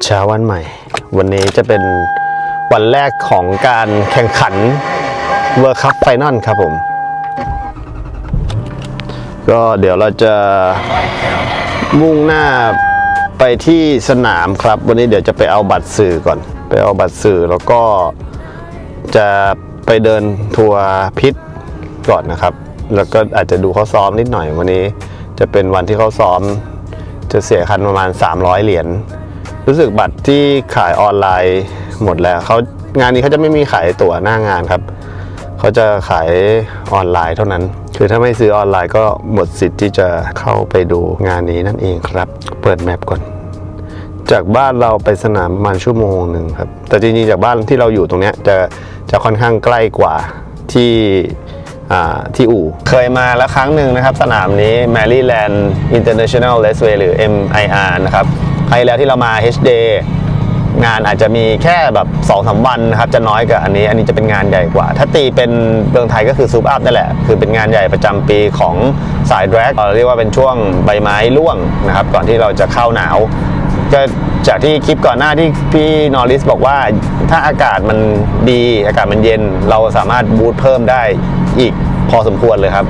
เช้าวันใหม่วันนี้จะเป็นวันแรกของการแข่งขัน World Cup Final ครับผมก็เดี๋ยวเราจะมุ่งหน้าไปที่สนามครับวันนี้เดี๋ยวจะไปเอาบัตรสื่อก่อนไปเอาบัตรสื่อแล้วก็จะไปเดินทัวร์พิทก่อนนะครับแล้วก็อาจจะดูเขาซ้อมนิดหน่อยวันนี้จะเป็นวันที่เขาซ้อมจะเสียคันประมาณ300เหรียญรู้สึกบัตรที่ขายออนไลน์หมดแล้วเขางานนี้เขาจะไม่มีขายตั๋วหน้างานครับเขาจะขายออนไลน์เท่านั้นคือถ้าไม่ซื้อออนไลน์ก็หมดสิทธิ์ที่จะเข้าไปดูงานนี้นั่นเองครับเปิดแมปก่อนจากบ้านเราไปสนามประมาณชั่วโมงหนึ่งครับแต่จริงๆจากบ้านที่เราอยู่ตรงนี้จะค่อนข้างใกล้กว่าที่อู่เคยมาแล้วครั้งหนึ่งนะครับสนามนี้ Maryland International Raceway หรือ MIR นะครับครั้งแล้วที่เรามา HD งานอาจจะมีแค่แบบ 2-3 วันนะครับจะน้อยกว่าอันนี้จะเป็นงานใหญ่กว่าถ้าตีเป็นเมืองไทยก็คือซูปอัพนั่นแหละคือเป็นงานใหญ่ประจำปีของสายแดร็กเราเรียกว่าเป็นช่วงใบไม้ร่วงนะครับก่อนที่เราจะเข้าหนาวก็จากที่คลิปก่อนหน้าที่พี่นอริสบอกว่าถ้าอากาศมันดีอากาศมันเย็นเราสามารถบูทเพิ่มได้อีกพอสมควรเลยครับ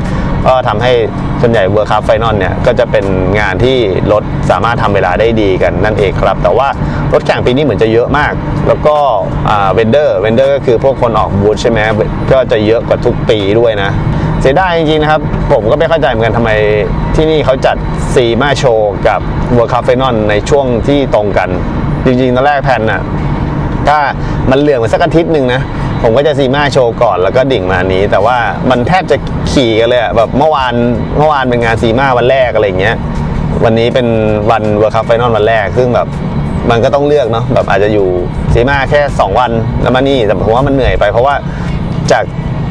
ก็ทำให้ส่วนใหญ่ World Cup Final เนี่ยก็จะเป็นงานที่รถสามารถทำเวลาได้ดีกันนั่นเองครับแต่ว่ารถแข่งปีนี้เหมือนจะเยอะมากแล้วก็เวนเดอร์ก็คือพวกคนออกบูธใช่ไหมก็จะเยอะกว่าทุกปีด้วยนะเสียดายจริงๆนะครับผมก็ไม่เข้าใจเหมือนกันทำไมที่นี่เขาจัดซีมาโชว์กับ World Cup Final ในช่วงที่ตรงกันจริงๆตอนแรกแพนน่ะถ้ามันเหลือมาสักอาทิตย์หนึ่งนะผมก็จะซีมาโชว์ก่อนแล้วก็ดิ่งมานี้แต่ว่ามันแทบจะขี่กันเลยแบบเมื่อวานเป็นงานซีมาวันแรกอะไรอย่างเงี้ยวันนี้เป็นวัน World Cup Final วันแรกซึ่งแบบมันก็ต้องเลือกเนาะแบบอาจจะอยู่ซีมาแค่2วันแล้วมานี่แต่ผมว่ามันเหนื่อยไปเพราะว่าจาก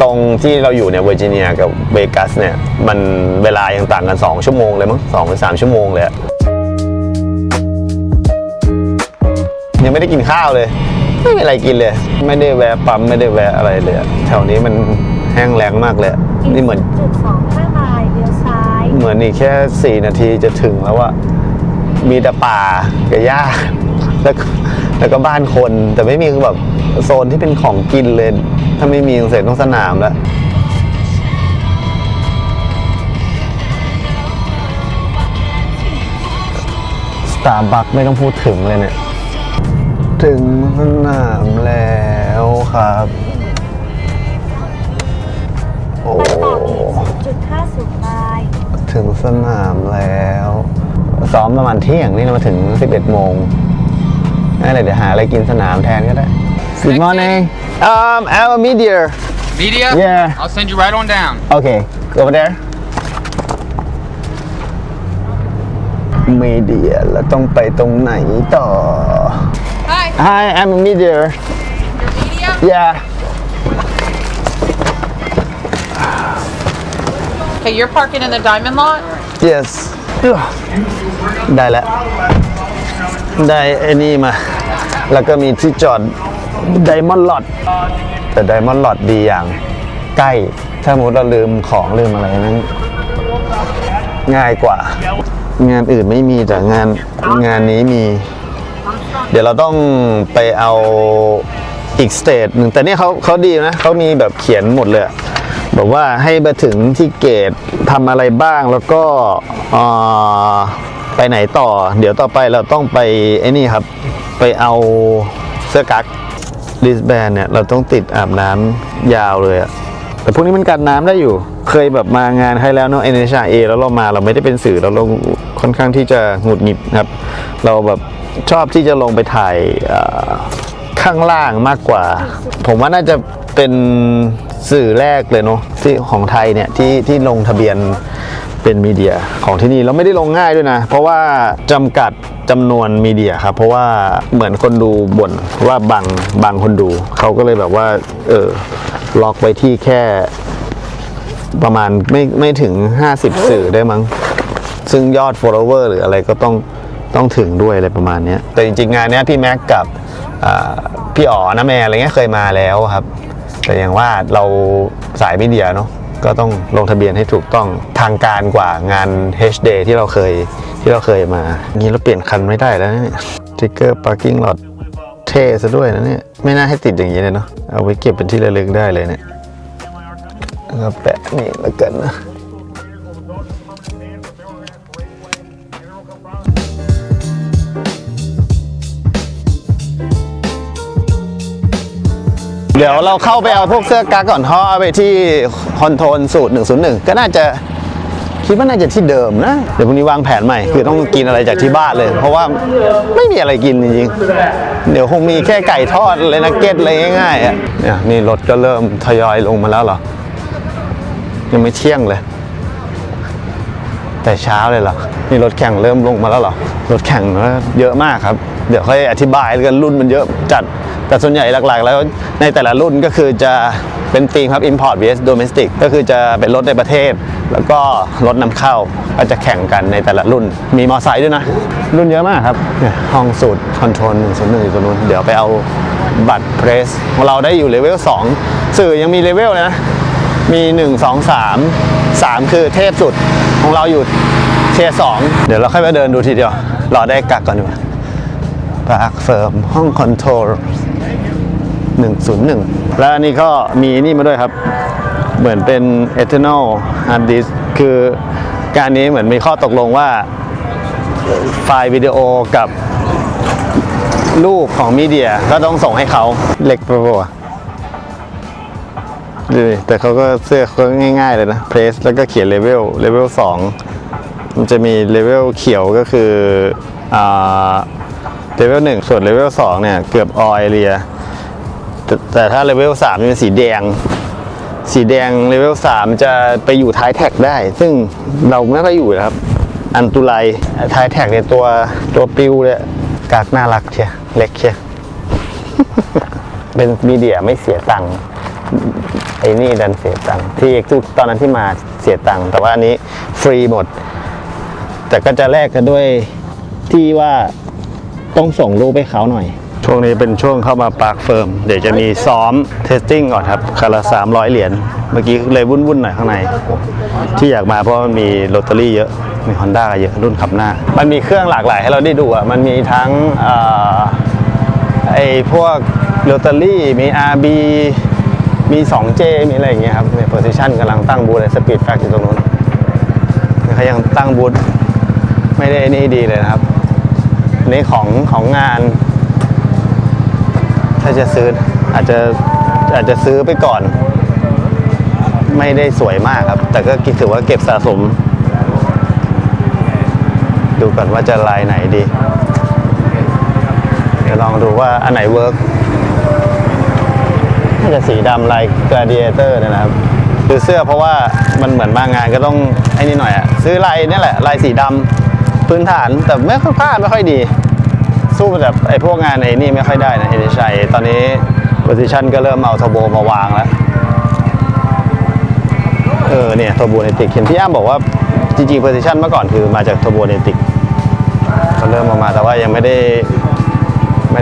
ตรงที่เราอยู่เนี่ยเวอร์จิเนียกับเวกัสเนี่ยมันเวลายังต่างกัน2ชั่วโมงเลยมั้ง2 หรือ 3 ชั่วโมงเลยยังไม่ได้กินข้าวเลยไม่มีอะไรกินเลยไม่ได้แวะปั๊มไม่ได้แวะอะไรเลยแถวนี้มันแห้งแล้งมากเลยนี่เหมือน1.25 ไมล์เลี้ยวซ้ายเหมือนอีกแค่4 นาทีจะถึงแล้วอะมีแต่ป่ากับหญ้าแล้วก็บ้านคนแต่ไม่มีแบบโซนที่เป็นของกินเลยถ้าไม่มีเสร็จต้องสนามแล้วสตาร์บัคไม่ต้องพูดถึงเลยเนี่ยถึงสนามแล้วครับโอ้0.50 ไมล์ถึงสนามแล้วซ้อมประมาณเที่ยงนี่เรามาถึง11 โมงนั่นเลยเดี๋ยวหาอะไรกินสนามแทนก็ได้ Good morning I'm a media Yeah I'll send you right on down Okay over there Media แล้วต้องไปตรงไหนต่อHi I'm a media You're media? Yeah Okay, you're parking in the diamond lot? Yes ได้แล้วได้ไอ้นี่มาแล้วก็มีที่จอด Diamond Lot แต่ Diamond Lot ดีอย่างใกล้ถ้าสมมติเราลืมของลืมอะไรนั้นง่ายกว่างานอื่นไม่มีแต่งานนี้มีเดี๋ยวเราต้องไปเอาอีกสเตจหนึ่งแต่เนี่ยเขาดีนะเขามีแบบเขียนหมดเลยบอกว่าให้มาถึงที่เกตทำอะไรบ้างแล้วก็ไปไหนต่อเดี๋ยวต่อไปเราต้องไปไอ้นี่ครับไปเอาเสื้อกั๊กริสแบนเนี่ยเราต้องติดอาบน้ำยาวเลยอะแต่พวกนี้มันกันน้ำได้อยู่เคยแบบมางานให้แล้วเนาะNHRAแล้วเราไม่ได้เป็นสื่อเราค่อนข้างที่จะหงุดหงิดครับเราแบบชอบที่จะลงไปถ่ายข้างล่างมากกว่าผมว่าน่าจะเป็นสื่อแรกเลยเนาะที่ของไทยเนี่ยที่ลงทะเบียนเป็นมีเดียของที่นี่เราไม่ได้ลงง่ายด้วยนะเพราะว่าจำกัดจำนวนมีเดียครับเพราะว่าเหมือนคนดูบ่นว่าบางคนดูเขาก็เลยแบบว่าล็อกไว้ที่แค่ประมาณไม่ถึง50สื่อได้มั้งซึ่งยอด follower หรืออะไรก็ต้องถึงด้วยอะไรประมาณนี้แต่จริงๆงานนี้พี่แม็กกับพี่อ๋อน้าแม่อะไรเงี้ยเคยมาแล้วครับแต่อย่างว่าเราสายมีเดียเนาะก็ต้องลงทะเบียนให้ถูกต้องทางการกว่างาน HD ที่เราเคยมางี้เราเปลี่ยนคันไม่ได้แล้วเนี่ย ติ๊กเกอร์ parking lot เท่ซะด้วยนะเนี่ย ไม่น่าให้ติดอย่างนี้เลยเนาะเอาไว้เก็บเป็นที่ระลึกได้เลยเนี่ยแล้วก็แปะนี่แล้วกันนะเดี๋ยวเราเข้าไปเอาพวกเสื้อกั๊กก่อนห่อไปที่คอนโทรลสูตร 101 ก็น่าจะคิดว่าน่าจะที่เดิมนะ เดี๋ยวพรุ่งนี้วางแผนใหม่ คือต้องกินอะไรจากที่บ้านเลย เพราะว่าไม่มีอะไรกินจริงๆ เดี๋ยวคงมีแค่ไก่ทอดเลยนักเก็ตอะไรง่ายๆอ่ะเนี่ยนี่รถก็เริ่มทยอยลงมาแล้วเหรอ ยังไม่เที่ยงเลย แต่เช้าเลยเหรอ นี่รถแข่งเริ่มลงมาแล้วเหรอ รถแข่งเยอะมากครับ เดี๋ยวค่อยอธิบายกันรุ่นมันเยอะจัด แต่ส่วนใหญ่หลักๆ แล้วในแต่ละรุ่นก็คือจะเป็นธีมครับ import vs domestic ก็คือจะเป็นรถในประเทศ แล้วก็รถนำเข้าก็จะแข่งกันในแต่ละรุ่น มีมอไซค์ด้วยนะ รุ่นเยอะมากครับเนี่ยห้องสูตรคอนโทรล101อยู่ตรงนู้นเดี๋ยวไปเอาบัตรเพรสของเราได้อยู่เลเวล2สื่อยังมีเลเวลเลยนะ มี1 2 3 3คือเทพสุดของเราอยู่เทียร์2เดี๋ยวเราค่อยไปเดินดูทีเดียวรอได้กักก่อนดีกว่าปาร์คเฟิร์มห้องคอนโทรล101แล้วอันนี้ก็มีนี่มาด้วยครับเหมือนเป็น Eternal Hard Disk คือการนี้เหมือนมีข้อตกลงว่าไฟล์วิดีโอกับรูปของมีเดียก็ต้องส่งให้เขาเล็กไปป่ะดูแต่เขาก็เสื้อเขาง่ายๆเลยนะเพรสแล้วก็เขียนเลเวล2มันจะมีเลเวลเขียวก็คือเลเวล1ส่วนเลเวล2เนี่ยเกือบออเรียแต่ถ้าเลเวล3จะเป็นสีแดงเลเวล3จะไปอยู่ท้ายแท็กได้ ซึ่งเราไม่ค่อยอยู่นะครับอันตุไลท้ายแท็กเนี่ยตัวปิวเลยกากน่ารักเชียเล็กเชีย เป็นมีเดียไม่เสียตังค์ไอ้นี่ดันเสียตังค์ที่ตอนนั้นที่มาเสียตังค์แต่ว่าอันนี้ฟรีหมดแต่ก็จะแลกกันด้วยที่ว่าต้องส่งรูปให้เขาหน่อยช่วงนี้เป็นช่วงเข้ามาปาร์คเฟิร์มเดี๋ยวจะมีซ้อมเทสติ้งก่อนครับคันละ300 เหรียญเมื่อกี้เลยวุ่นๆหน่อยข้างในที่อยากมาเพราะมันมีโรตารี่เยอะมี Honda เยอะรุ่นขับหน้ามันมีเครื่องหลากหลายให้เราได้ดูอ่ะมันมีทั้งไอ้พวกโรตารี่มี RB มี 2J มีอะไรอย่างเงี้ยครับใน position กำลังตั้งบูธเลยสปีดแฟกอยู่ตรงนู้นเขายังตั้งบูธไม่ได้นี่ดีเลยนะครับนี่ของงานถ้าจะซื้ออาจจะซื้อไปก่อนไม่ได้สวยมากครับแต่ก็ถือว่าเก็บสะสมดูก่อนว่าจะลายไหนดีเดี๋ยวลองดูว่าอันไหนเวิร์กน่าจะสีดำลาย Gladiator นะครับคือเสื้อเพราะว่ามันเหมือนมางานก็ต้องไอ้นี่หน่อยอะซื้อลายนี่แหละลายสีดำพื้นฐานแต่ไม่ค่อยผ้าไม่ค่อยดีสู้แบบไอ้พวกงานไอ้นี่ไม่ค่อยได้นะเอเดชัยตอนนี้โพซิชันก็เริ่มเอาเทอร์โบมาวางแล้วเนี่ยเทอร์โบเนติกเห็นพี่อ้ำบอกว่าจริงๆโพซิชันเมื่อก่อนคือมาจากเทอร์โบเนติกเขาเริ่มมาแต่ว่ายังไม่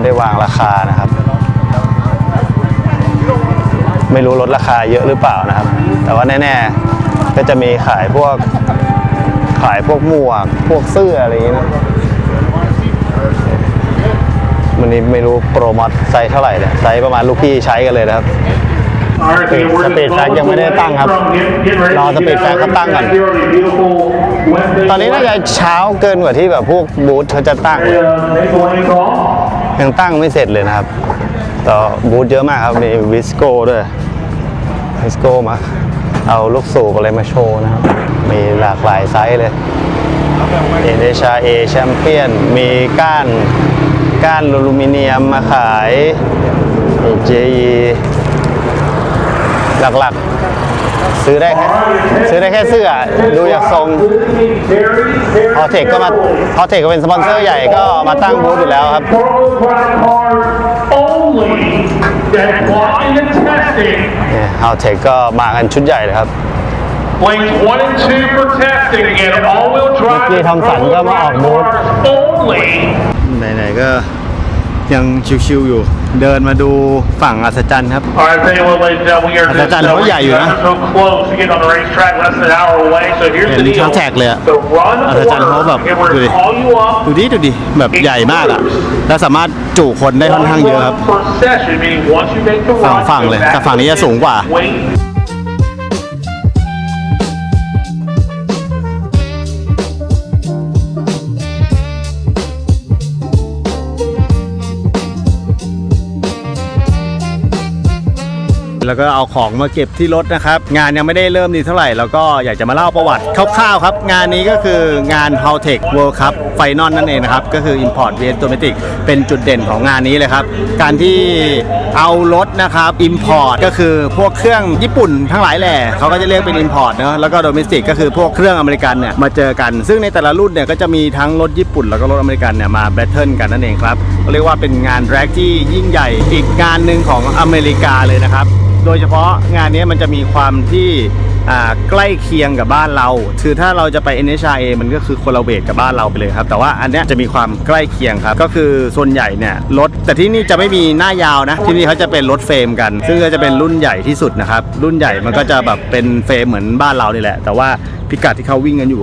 ได้วางราคานะครับไม่รู้ลดราคาเยอะหรือเปล่านะครับแต่ว่าแน่ๆก็จะมีขายพวกหมวกพวกเสื้ออะไรอย่างนี้นะวันนี้ไม่รู้โปรโมทไซส์เท่าไหร่เนี่ยไซส์ประมาณลูกพี่ใช้กันเลยนะครับสปีดแฟกยังไม่ได้ตั้งครับรอสปีดแฟกเขาตั้งก่อนตอนนี้น่าจะเช้าเกินกว่าที่แบบพวกบูธเขาจะตั้งยังตั้งไม่เสร็จเลยนะครับแต่บูธเยอะมากครับมีวิสโก้ด้วยวิสโก้มาเอาลูกสูบอะไรมาโชว์นะครับมีหลากหลายไซส์เลยเอเดชาเอแชมเปี้ยนมีก้านอลูมิเนียมมาขายเจหลักๆซื้อได้แค่เสื้อดูจากทรงพอเทคก็เป็นสปอนเซอร์ใหญ่ก็มาตั้งบูธอยู่แล้วครับเอาเทคก็มากันชุดใหญ่เลยครับLanes 1 and 2 for testing and all-wheel drive ทอมสันก็มาออกบูธ only ไหนๆก็ ยังชิวๆอยู่เดินมาดูฝั่งอัศจรรย์ครับ All right, tell you what, ladies and gentlemen, we are just Asajanเขาใหญ่อยู่นะ so close to get on the racetrack, less than an hour away. So here's เห็ the น deal. ทั้งแท็กเลยอะ The run อัศจรรย์เขาแบบ order, and we're ดูดิ gonna call you up. ดูดิแบบใหญ่มากอะแล้วสามารถจุคนได้ค่อนข้างเยอะครับ One run per session, meaning once you make the run, ฝั่งเลย go back แต่ฝั่งนี้จะสูงกว่า wait. แล้วก็เอาของมาเก็บที่รถนะครับงานยังไม่ได้เริ่มดีเท่าไหร่แล้วก็อยากจะมาเล่าประวัติคร่าวๆครับงานนี้ก็คืองาน Haltech World Cup Final นั่นเองนะครับก็คือ Import vs Domestic เป็นจุดเด่นของงานนี้เลยครับการที่เอารถนะครับ Import ก็คือพวกเครื่องญี่ปุ่นทั้งหลายแหล่เขาก็จะเรียกเป็น Import เนอะแล้วก็ Domestic ก็คือพวกเครื่องอเมริกันเนี่ยมาเจอกันซึ่งในแต่ละรุ่นเนี่ยก็จะมีทั้งรถญี่ปุ่นแล้วก็รถอเมริกันเนี่ยมาแบทเทิลกันนั่นเองครับก็เรียกว่าเป็นงานแร็กที่ยิ่งใหญ่อีกงานหนึ่งของอเมริกาเลยนะครับโดยเฉพาะงานนี้มันจะมีความที่ใกล้เคียงกับบ้านเราคือถ้าเราจะไป NHRA มันก็คือคนละเวทกับบ้านเราไปเลยครับแต่ว่าอันเนี้ยจะมีความใกล้เคียงครับก็คือส่วนใหญ่เนี่ยรถแต่ที่นี่จะไม่มีหน้ายาวนะที่นี่เขาจะเป็นรถเฟรมกันซึ่งก็จะเป็นรุ่นใหญ่ที่สุดนะครับรุ่นใหญ่มันก็จะแบบเป็นเฟรมเหมือนบ้านเรานี่แหละแต่ว่าพิกัดที่เขาวิ่งกันอยู่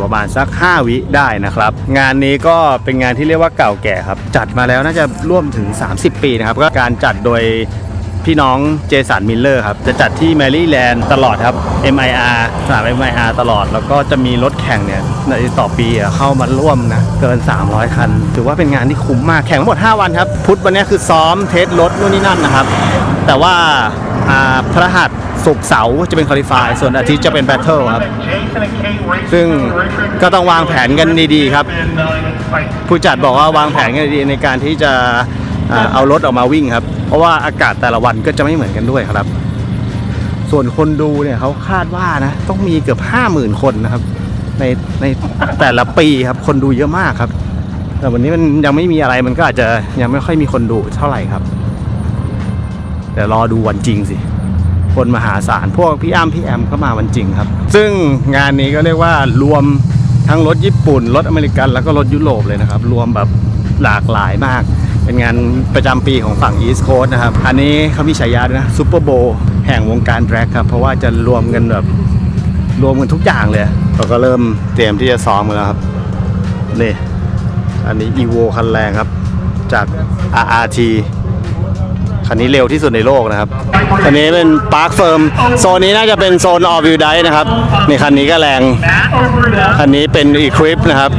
ประมาณสัก5วิได้นะครับงานนี้ก็เป็นงานที่เรียกว่าเก่าแก่ครับจัดมาแล้วน่าจะร่วมถึง30 ปีนะครับก็การจัดโดยพี่น้องเจสันมิลเลอร์ครับจะจัดที่แมรี่แลนด์ตลอดครับ MIR สนาม MIR ตลอดแล้วก็จะมีรถแข่งเนี่ยในต่อปีเข้ามาร่วมนะเกิน300คันถือว่าเป็นงานที่คุ้มมากแข่งทั้งหมด5วันครับพุธวันนี้คือซ้อมเทสรถนู่นนี่นั่นนะครับแต่ว่าพฤหัสศุกร์เสาร์จะเป็นคอลิฟายส่วนอาทิตย์จะเป็นแบทเทิลครับซึ่งก็ต้องวางแผนกันดีๆครับผู้จัดบอกว่าวางแผนกันดีๆในการที่จะเอารถออกมาวิ่งครับเพราะว่าอากาศแต่ละวันก็จะไม่เหมือนกันด้วยครับส่วนคนดูเนี่ยเขาคาดว่านะต้องมีเกือบ 50,000 คนนะครับในแต่ละปีครับคนดูเยอะมากครับแต่วันนี้มันยังไม่มีอะไรมันก็อาจจะยังไม่ค่อยมีคนดูเท่าไหร่ครับเดี๋ยวรอดูวันจริงสิคนมหาศาลพวกพี่อ้ำพี่แอมก็มาวันจริงครับซึ่งงานนี้ก็เรียกว่ารวมทั้งรถญี่ปุ่นรถอเมริกันแล้วก็รถยุโรปเลยนะครับรวมแบบหลากหลายมากเป็นงานประจำปีของฝั่ง East Coast นะครับอันนี้เขามีฉายาด้วยนะซูเปอร์โบว์แห่งวงการแดร็กครับเพราะว่าจะรวมกันทุกอย่างเลยเราก็เริ่มเตรียมที่จะซ้อมกันแล้วครับนี่อันนี้ Evo คันแรงครับจาก RRT คันนี้เร็วที่สุดในโลกนะครับคันนี้เป็น Park Firm โซนนี้น่าจะเป็นโซน All Wheel Drive นะครับนี่คันนี้ก็แรงคันนี้เป็น Equip นะครับ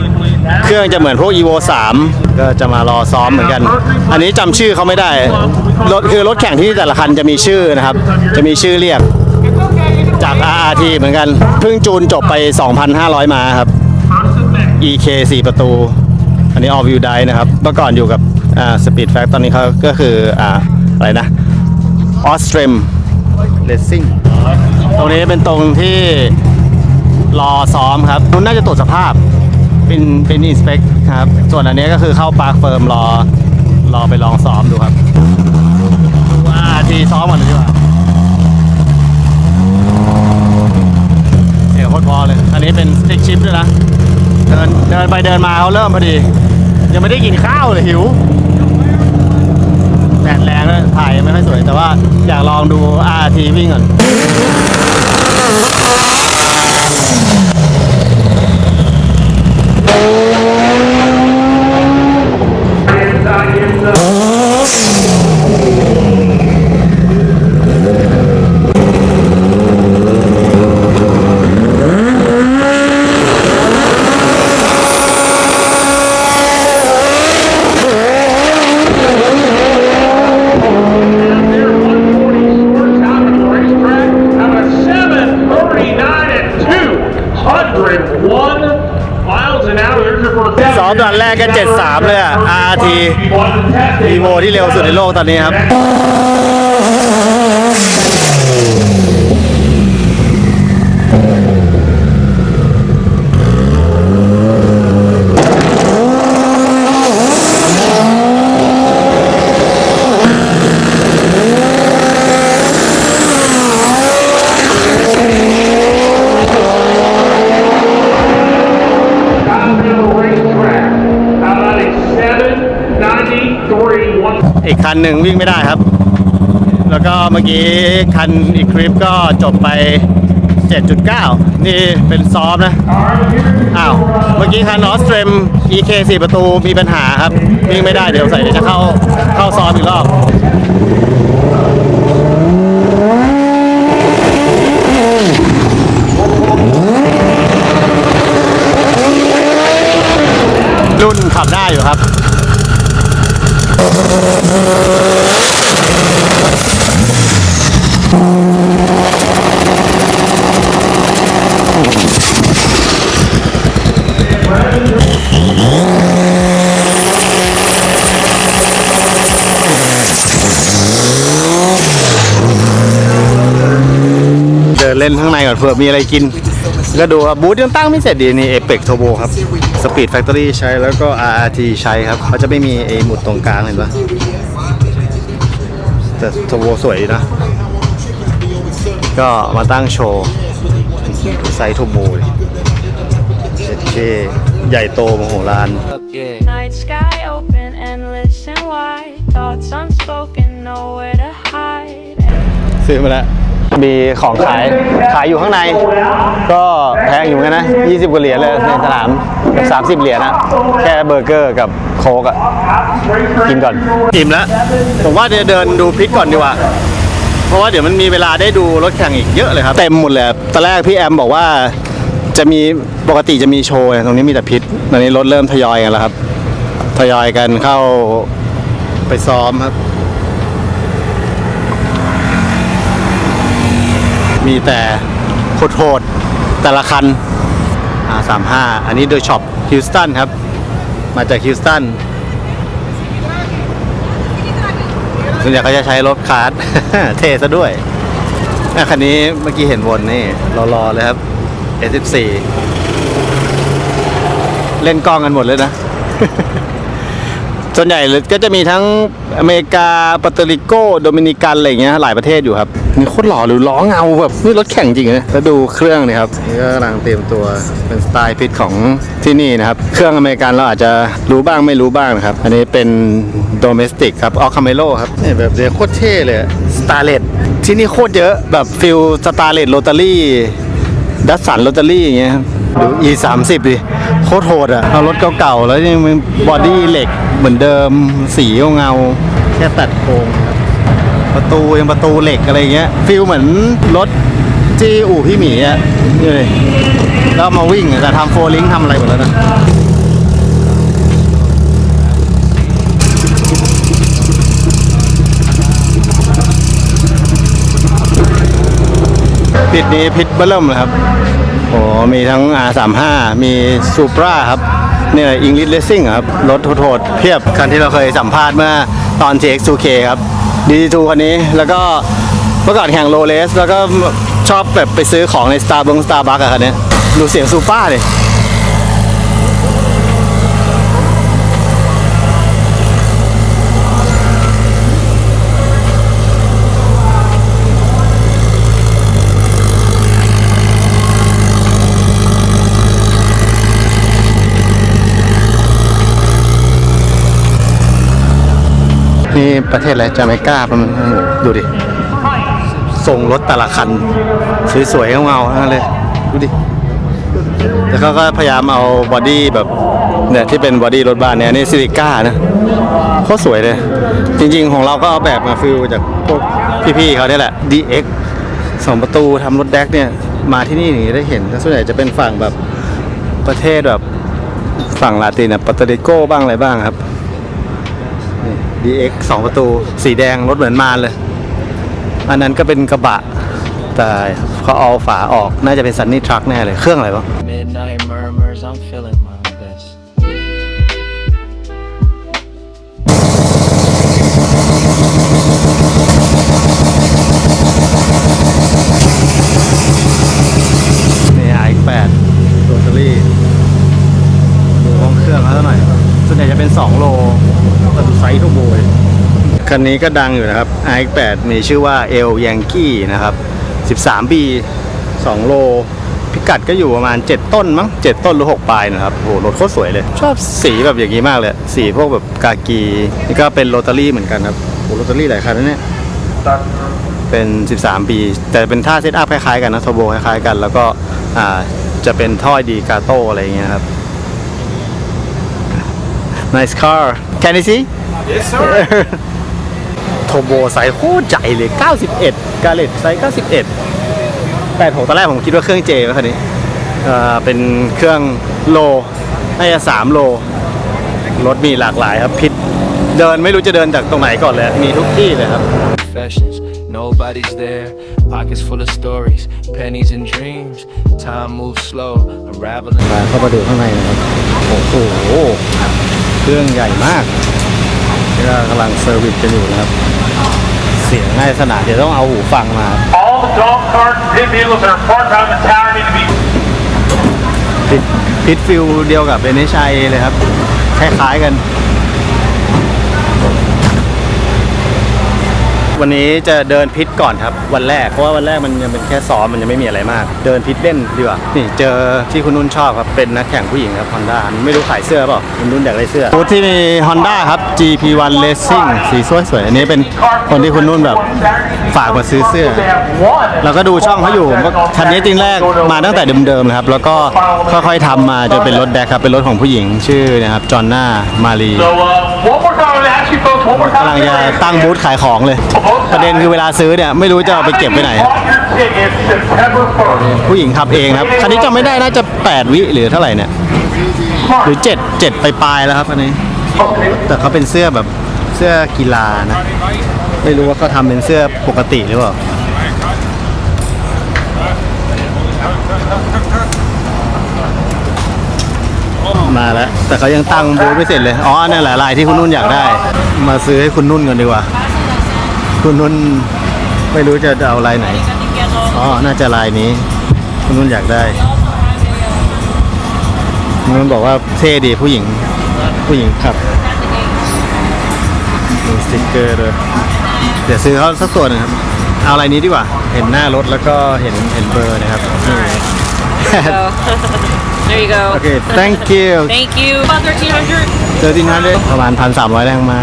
เครื่องจะเหมือนพวก Evo 3 ก็จะมารอซ้อมเหมือนกันอันนี้จำชื่อเขาไม่ได้รถแข่งที่แต่ละคันจะมีชื่อนะครับจะมีชื่อเรียกจาก RRT เหมือนกันเพิ่งจูนจบไป 2,500 ม้าครับ EK 4 ประตูอันนี้ All Wheel Drive นะครับเมื่อก่อนอยู่กับSpeed Fact ตอนนี้เขาก็คืออะไรนะ Austrem Racing ตรงนี้เป็นตรงที่รอซ้อมครับน่าจะตรวจสภาพเป็น inspect ครับส่วนอันนี้ก็คือเข้า Park Firm รอไปลองซ้อมดูครับทีซ้อมก่อนดีกว่าโคตรพอเลยอันนี้เป็น stick shift ด้วยนะเดินไปเดินมาเขาเริ่มพอดียังไม่ได้กินข้าวเลยหิวแดดแรงเลยถ่ายไม่ค่อยสวยแต่ว่าอยากลองดู RT วิ่งก่อนซ้อมตอนแรกก็ 73 เลยRT Evo ที่เร็วสุดในโลกตอนนี้ครับ อีกคันหนึ่งวิ่งไม่ได้ครับ แล้วก็เมื่อกี้คันอีกคลิปก็จบไป 7.9 นี่เป็นซอฟต์นะ อ้าว เมื่อกี้คันออสเตรม EK 4 ประตูมีปัญหาครับ วิ่งไม่ได้เดี๋ยวใส่เดี๋ยวจะเข้าซอฟต์อีกรอบ รุ่นขับได้อยู่ครับ เดินเล่นข้างในก่อนเผื่อมีอะไรกิน ก็ดูครับบูธยังตั้งไม่เสร็จดีนี่ Apex Turbo ครับ Speed Factory ใช้แล้วก็ RRT ใช้ครับเขาจะไม่มีไอ้หมุดตรงกลางเห็นปะแต่ Turbo สวยดีนะ ก็มาตั้งโชว์ไซส์ Turbo เลยใหญ่โตมโหฬาร Night sky open, endless and wide. Thoughts unspoken, nowhere to hide. ซื้อมาแล้ว มีของขายอยู่ข้างใน ก็แพงอยู่เหมือนกันนะ 20 กว่าเหรียญเลยในสนาม 30 เหรียญนะ แค่เบอร์เกอร์กับโค้กอะกินก่อน อิ่มแล้ว ผมว่าจะเดินดูพิทก่อนดีกว่า เพราะว่าเดี๋ยวมันมีเวลาได้ดูรถแข่งอีกเยอะเลยครับ เต็มหมดเลยตอนแรกพี่แอมบอกว่าจะมีปกติจะมีโชว์ตรงนี้มีแต่พิทตอนนี้รถเริ่มทยอยกันแล้วครับ ทยอยกันเข้าไปซ้อมครับ มีแต่โหดๆแต่ละคัน35อันนี้โดยช็อปฮิวสตันครับ มาจากฮิวสตันส่วนใหญ่เขาจะใช้รถคาร์ท เท่ซะด้วยคันนี้เมื่อกี้เห็นวนนี่รอเลยครับ S14 เล่นกล้องกันหมดเลยนะ ส่วนใหญ่ก็จะมีทั้งอเมริกาปัตเตอริโกโดมินิกันอะไรอย่างเงี้ยหลายประเทศอยู่ครับนี่โคตรหล่อหรือล้อเงาแบบนี่รถแข่งจริงนะแล้วดูเครื่องนี่ครับนี่ก็กำลังเตรียมตัวเป็นสไตล์พิทของที่นี่นะครับเครื่องอเมริกันเราอาจจะรู้บ้างไม่รู้บ้างนะครับอันนี้เป็นโดเมสติกครับออคาเมโลครับนี่แบบเดี๋ยวโคตรเท่เลยสตาร์เลตที่นี่โคตรเยอะแบบฟิลสตาร์เลตโรตารี่ดัสสันโรตารี่อย่างเงี้ยครับดู E30 ดิโคตรโหดอ่ะเอารถเก่าๆแล้วยังมีบอดี้เหล็กเหมือนเดิมสีเงาแค่ตัดโครงครับประตูยังประตูเหล็กอะไรเงี้ยฟิลเหมือนรถที่อู่พี่หมีอ่ะนี่เลยแล้วมาวิ่งแต่ทำโฟลิงทำอะไรหมดแล้วนะพิทนี้พิทเบิ้มเลยครับโอ้มีทั้ง R35 มี Supra ครับเนี่ย English Racing ครับรถโหดๆเพียบคันที่เราเคยสัมภาษณ์เมื่อตอน TX2K ครับ DD2 คันนี้แล้วก็เมื่อก่อนแข่งโรเลสแล้วก็ชอบแบบไปซื้อของใน Starbucks อะคันนี้ดูเสียง Supra เลยนี่ประเทศอะไรจาเมกาประมาณดูดิส่งรถแต่ละคันสวยๆเงาๆทั้งนั้นเลยดูดิแล้วเขาก็พยายามเอาบอดี้แบบเนี่ยที่เป็นบอดี้รถบ้านเนี่ยนี่ซิลิก้านะโคตรสวยเลยจริงๆของเราก็เอาแบบมาฟิลจากพวกพี่ๆเขาเนี่ยแหละ DX 2 ประตูทำรถแดกเนี่ยมาที่นี่อย่างนี้ได้เห็นแต่ส่วนใหญ่จะเป็นฝั่งแบบประเทศแบบฝั่งลาตินนะปัตเตอริโกบ้างอะไรบ้างครับDX 2 ประตูสีแดงรถเหมือนมารเลยอันนั้นก็เป็นกระบะแต่เขาเอาฝาออกน่าจะเป็นซันนี่ทรัคแน่เลยเครื่องอะไรวะ Midnight murmurs, I'm feeling my best. นี่ RX8 โรตารี่ดูห้องเครื่องเขาหน่อยส่วนใหญ่จะเป็น2 โลแต่ไซส์ทุกโบยคันนี้ก็ดังอยู่นะครับ RX8 มีชื่อว่า El Yankee นะครับ13 ปี 2 โล พิกัดก็อยู่ประมาณ7ต้นมั้ง7ต้นหรือ6ปลายนะครับโอ้โหรถโคตรสวยเลยชอบสีแบบอย่างนี้มากเลยสีพวกแบบกากีนี่ก็เป็นโรตารี่เหมือนกันครับโอ้โรตารี่หลายคันนะเนี่ยเป็น13ปีแต่เป็นท่าเซตอัพคล้ายๆกันนะโทโบคล้ายๆกันแล้วก็จะเป็นท่อดีกาโต้อะไรอย่างเงี้ยครับ Nice car Can you see Yes, sir. โทโบไซส์โคตรใหญ่เลย91กาเลตไซส์91 86ตอนแรกผมคิดว่าเครื่องเจไหมคันนี้เป็นเครื่องโลน่าจะ3โลรถมีหลากหลายครับพิษเดินไม่รู้จะเดินจากตรงไหนก่อนเลยมีทุกที่เลยครับ Confessions, nobody's there. Pockets full of stories, pennies and dreams. Time moves slow, unraveling. มาเข้ามาดูข้างในนะครับโอ้โหเครื่องใหญ่มากนี่ก็กำลังเซอร์วิสกันอยู่นะครับเสียงในสนามเดี๋ยวต้องเอาหูฟังมา All the dog carts and pit vehicles that are parked out in the tower need to be พิทฟิลเดียวกับ NHI เลยครับคล้ายๆกัน วันนี้จะเดินพิทก่อนครับวันแรกเพราะว่าวันแรกมันยังเป็นแค่ซ้อมมันยังไม่มีอะไรมากเดินพิทเล่นดีกว่านี่เจอที่คุณนุ่นชอบครับเป็นนักแข่งผู้หญิงครับ Honda ไม่รู้ขายเสื้อเปล่าคุณนุ่นอยากได้เสื้อบูธที่มี Honda ครับ GP1 Racing สีสวยๆอันนี้เป็นคนที่คุณนุ่นแบบฝากมาซื้อเสื้อเราก็ดูช่องเขาอยู่คันนี้จริงแรกมาตั้งแต่เดิมๆนะครับแล้วก็ค่อยๆทำมาจนเป็นรถแดกครับเป็นรถของผู้หญิงชื่อนะครับจอนน่ามารี So, one more time, I'm gonna ask you folks one more กำลัง time. จะตั้งบูธขายของเลยประเด็นคือเวลาซื้อเนี่ยไม่รู้จะเอาไปเก็บไปไหน Bought your tickets September 1st. ผู้หญิงขับเองครับคันนี้จำไม่ได้น่าจะ8 วิหรือเท่าไหร่เนี่ยหรือ7ไปปลายแล้วครับอันนี้ แต่เขาเป็นเสื้อแบบเสื้อกีฬานะไม่รู้ว่าเขาทำเป็นเสื้อปกติหรือเปล่ามาแล้วแต่เขายังตั้งบูธไม่เสร็จเลยอ๋อนั่นแหละลายที่คุณนุ่นอยากได้ มาซื้อให้คุณนุ่นกันดีกว่าคุณนุ่นไม่รู้จะเอาลายไหนอ๋อน่าจะลายนี้คุณนุ่นอยากได้คุณนุ่นบอกว่าเท่ดีผู้หญิงขับมีสติ๊กเกอร์ด้วยเดี๋ยวซื้อเขาสักตัวหนึงครับเอาอะไรนี้ดีกว่าเห็นหน้ารถแล้วก็เห็นเบอร์นะครับนี่ There you go. โอเค thank you Thank you. About 1,300. 1300ประมาณ 1,300 แรงมา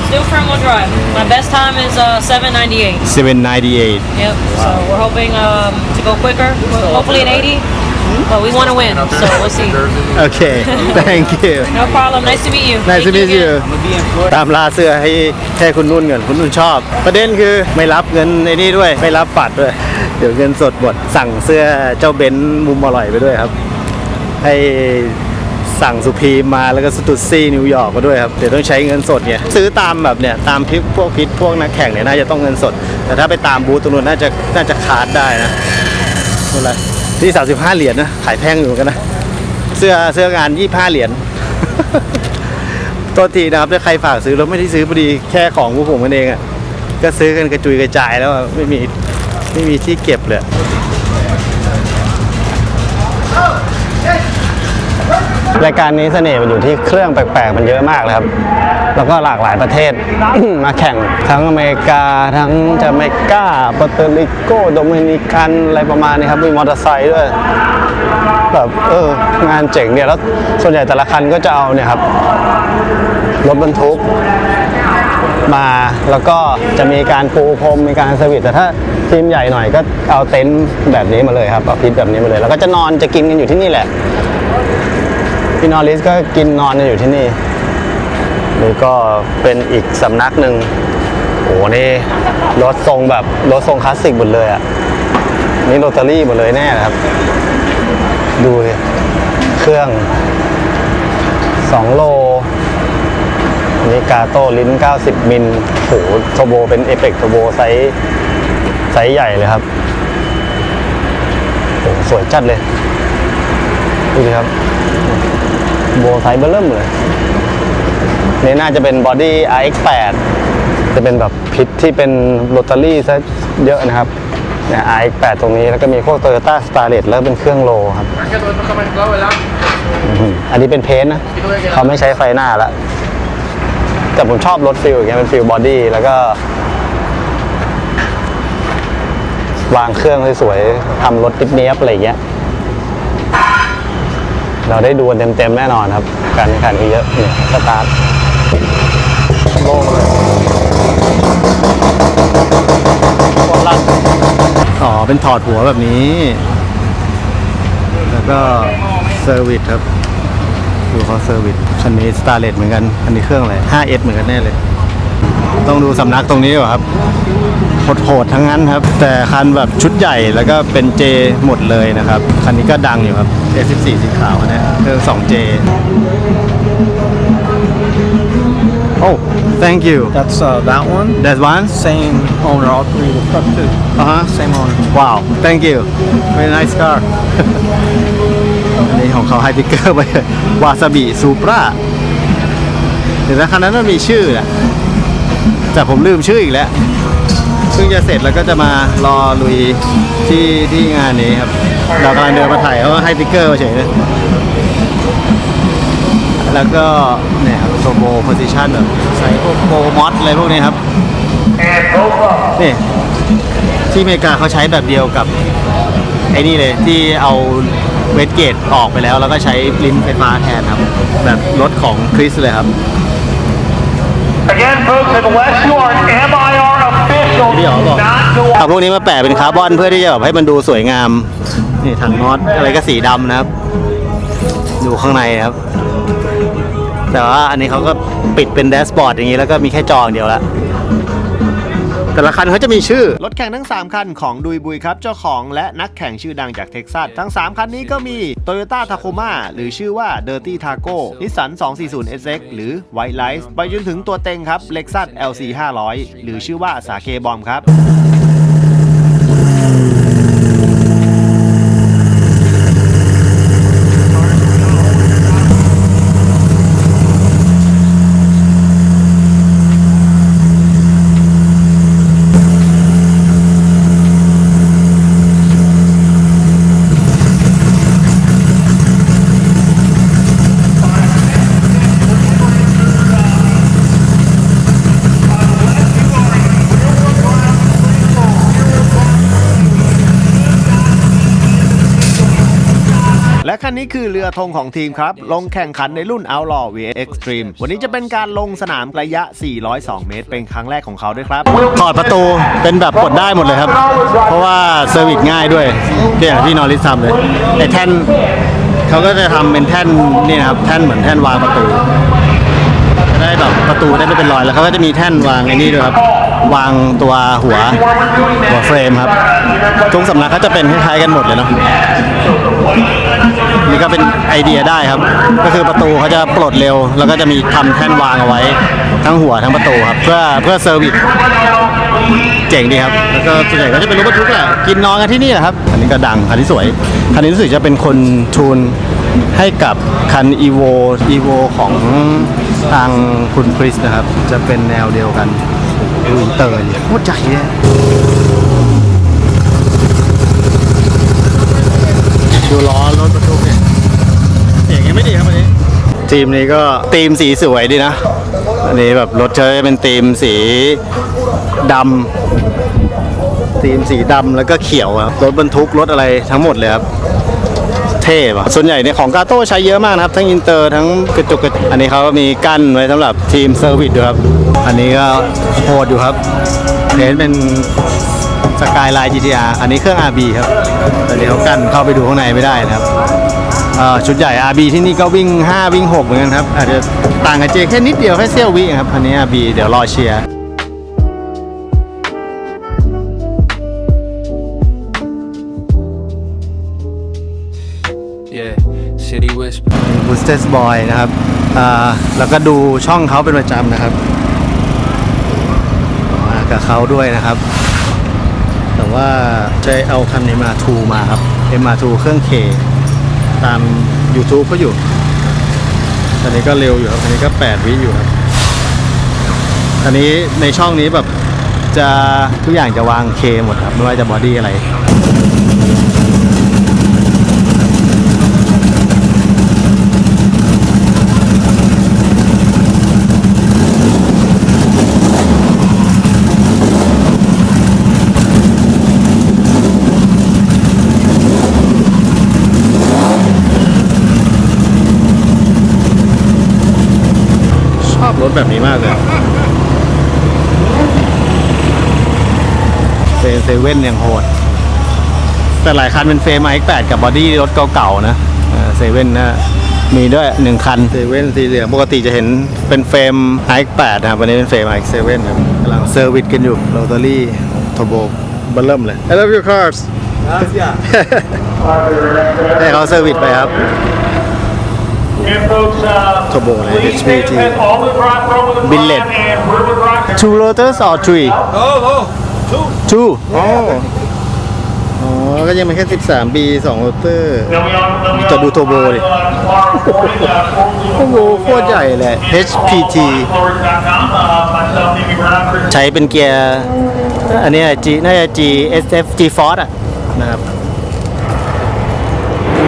Still front wheel drive. My best time is 798. 798 Yep. So we're hoping to go quicker. Hopefully an 80. But we want to win, so we'll see. โอเค thank you No problem. Nice to meet you. nice to Thank meet you again. ตามล่าเสื้อให้คุณนุ่นเงินคุณนุ่นชอบ ประเด็นคือไม่รับเงินไอ้นี่ด้วยไม่รับบัตรด้วย เดี๋ยวเงินสดหมดสั่งเสื้อเจ้าเบนซ์มุมอร่อยไปด้วยครับ ให้สั่งสุพีมมาแล้วก็สตูดซี่นิวยอร์กมาด้วยครับเดี๋ยวต้องใช้เงินสดเนี่ยซื้อตามแบบเนี่ยตามพวกนักแข่งเนี่ยน่าจะต้องเงินสด แต่ถ้าไปตามบูธตรงนู้นน่าจะคาร์ดได้นะอะไรที่35 เหรียญนะขายแพงอยู่เหมือนกันนะเสื้องาน25 เหรียญ ตัวทีนะครับถ้าใครฝากซื้อเราไม่ได้ซื้อพอดีแค่ของพวกผมกันเองอ่ะก็ซื้อกันกระจุยกระจายแล้วอะไม่มีที่เก็บเลยรายการนี้เสน่ห์มันอยู่ที่เครื่องแปลกๆมันเยอะมากเลยครับแล้วก็หลากหลายประเทศ มาแข่งทั้งอเมริกาทั้งจาเมกาปอร์โตริโกโดมินิกันอะไรประมาณนี้ครับมีมอเตอร์ไซค์ด้วยแบบงานเจ๋งเนี่ยแล้วส่วนใหญ่แต่ละคันก็จะเอาเนี่ยครับรถบรรทุกมาแล้วก็จะมีการปูพรมมีการเซอร์วิสแต่ถ้าทีมใหญ่หน่อยก็เอาเต็นท์แบบนี้มาเลยครับเอาพิษแบบนี้มาเลยแล้วก็จะนอนจะกินกันอยู่ที่นี่แหละพี่นอริสก็กินนอนกันอยู่ที่นี่นี่ก็เป็นอีกสำนักหนึ่งโอ้นี่รถทรงคลาสสิกหมดเลยอ่ะนี่โรตารี่หมดเลยแน่ครับดูเลยเครื่อง2 โลนี่กาโต้ลิ้น90 มิลโหโทโบเป็นเอเปกโทโบไซส์ใหญ่เลยครับโอ้สวยจัดเลยดูดิครับโบไซส์เบอร์เริ่มเลยนี่น่าจะเป็นบอดี้ RX8 จะเป็นแบบพิทที่เป็นโรตารี่ซะเยอะนะครับเนี่ย RX8 ตรงนี้แล้วก็มีพวก Toyota Starlet แล้วเป็นเครื่องโลครับอันนี้เป็นเพนท์นะเขาไม่ใช้ไฟหน้าแล้วแต่ผมชอบรถฟิลอย่างเงี้ยเป็นฟิลบอดี้แล้วก็วางเครื่องสวยๆทำรถติ๊บเนี้ยบอะไรอย่างเงี้ย เราได้ดูเต็มๆแน่นอนครับการแข่งขันที่เยอะเนี่ยสตาร์ทโล่งเลยโคตรลั่นอ๋อเป็นถอดหัวแบบนี้แล้วก็เซอร์วิสครับดูเขาเซอร์วิสคันนี้สตาร์เลตเหมือนกันอันนี้เครื่องอะไร 5S เหมือนกันแน่เลยต้องดูสำนักตรงนี้ก่อนครับโหดๆทั้งนั้นครับแต่คันแบบชุดใหญ่แล้วก็เป็น J หมดเลยนะครับคันนี้ก็ดังอยู่ครับ S14 สีขาวนะเครื่อง 2J Oh thank you That's that one. That one Same owner, all three. The truck too. Same owner. Wow thank you very nice car อันนี้ของเขาให้ติ๊กเกอร์ไปเลยวาซาบิซูปราเดี๋ยวนะคันนั้นมันมีชื่อแหละแต่ผมลืมชื่ออีกแล้วเพิ่งจะเสร็จแล้วก็จะมารอลุยที่งานนี้ครับเรากำลังเดินมาถ่ายเขาให้ติ๊กเกอร์มาเฉยเลยแล้วก็เนี่ยครับโซโบโพซิชันแบบใส่พวกโปรมอสอะไรพวกนี้ครับนี่ที่อเมริกาเขาใช้แบบเดียวกับไอ้นี่เลยที่เอาเวทเกตออกไปแล้วก็ใช้ลิ้นไฟฟ้าแทนครับแบบรถของคริสเลยครับ Again, folks, unless you are an MIR official, พี่อ๋อบอก not go เอาพวกนี้มาแปะเป็นคาร์บอนเพื่อที่จะแบบให้มันดูสวยงามนี่ถังน็อตอะไรก็สีดำนะครับอยู่ข้างในครับ แต่ว่าอันนี้เขาก็ปิดเป็นแดชบอร์ดอย่างนี้แล้วก็มีแค่จออย่างเดียวละแต่ละคันเขาจะมีชื่อรถแข่งทั้ง3คันของดุยบุยครับเจ้าของและนักแข่งชื่อดังจากเท็กซัสทั้ง3คันนี้ก็มี Toyota Tacoma หรือชื่อว่า Dirty Taco Nissan 240 SX หรือ White Lights ไปจนถึงตัวเต็งครับ Lexus LC 500หรือชื่อว่า Sake Bomb ครับและคันนี้คือเรือธงของทีมครับลงแข่งขันในรุ่น Outlaw vs Extreme วันนี้จะเป็นการลงสนามระยะ 402 เมตรเป็นครั้งแรกของเขาด้วยครับถอดประตูเป็นแบบกดได้หมดเลยครับเพราะว่าเซอร์วิสง่ายด้วยอย่างที่นอริสทำเลยไอ้แท่นเขาก็จะทำเป็นแท่นนี่นะครับแท่นเหมือนแท่นวางประตูจะได้แบบประตูได้ไม่เป็นรอยแล้วเขาก็จะมีแท่นวางไอ้นี่ด้วยครับวางตัวหัวเฟรมครับทุกสำนักเขาจะเป็นคล้ายๆกันหมดเลยเนาะนี่ก็เป็นไอเดียได้ครับก็คือประตูเขาจะปลดเร็วแล้วก็จะมีทำแท่นวางเอาไว้ทั้งหัวทั้งประตูครับเพื่อเซอร์วิสเจ๋งดีครับแล้วก็ส่วนใหญ่ก็จะเป็นรถบรรทุกแหละกินนอนกันที่นี่แหละครับอันนี้ก็ดังคันนี้สวยคันนี้รู้สึกจะเป็นคนทูนให้กับคัน Evo ของทางคุณคริสนะครับจะเป็นแนวเดียวกันดูอินเตอร์เลยโคตรใหญ่เลยดูล้อรถบรรทุกเนี่ยเสียงยังไม่ดีครับวันนี้ทีมนี้ก็ทีมสีสวยดีนะอันนี้แบบรถเชยเป็นทีมสีดำทีมสีดำแล้วก็เขียวครับรถบรรทุกรถอะไรทั้งหมดเลยครับเท่ป่ะส่วนใหญ่เนี่ยของกาโต้ใช้เยอะมากนะครับทั้งอินเตอร์ทั้งกระจกอันนี้เขาก็มีกั้นไว้สำหรับทีมเซอร์วิสด้วยครับอันนี้ก็โหดอยู่ครับเพนเป็นสกายไลน์ GTR อันนี้เครื่อง RB ครับแต่เดี๋ยวกันเข้าไปดูข้างในไม่ได้นะครับชุดใหญ่ RB ที่นี่ก็วิ่ง5วิ่ง6เหมือนกันครับอาจจะต่างกับเจแค่นิดเดียวแค่เสี้ยววิครับอันนี้ RB เดี๋ยวรอเชียร์City Whisper Boosted Boy นะครับแล้วก็ดูช่องเขาเป็นประจำนะครับมากับเขาด้วยนะครับแต่ว่าจะเอาคันนี้มาทูมาครับ M2 เครื่อง K ตาม YouTube ก็อยู่อันนี้ก็เร็วอยู่ครับอันนี้ก็8 วิอยู่ครับอันนี้ในช่องนี้แบบจะทุกอย่างจะวาง K หมดครับไม่ว่าจะบอดี้อะไร แบบนี้มากเลยเซเว่นอย่างโหดแต่หลายคันเป็นเฟรม X8 กับบอดี้รถเก่าๆนะเซเว่นนะมีด้วย1คันเซเว่นสีเหลืองปกติจะเห็นเป็นเฟรม X8 นะครับวันนี้เป็นเฟรม X7 ครับกำลังเซอร์วิสกันอยู่โรตารี่โทโบเบิ่มเลย I love your cars ให้เขาเซอร์วิสไปครับ And folks, Turbo, please HPT. take all the drive from the Billet. front and River Drive. 2 rotors or 3 2อ๋อก็ยังเป็นแค่ 13B 2 โรเตอร์ จะดู Turbo ดิ โอ้โหโคตรใหญ่เลย HPT ใช้เป็นเกียร์ อันนี้น่าจะ GSF G Force อ่ะนะครับ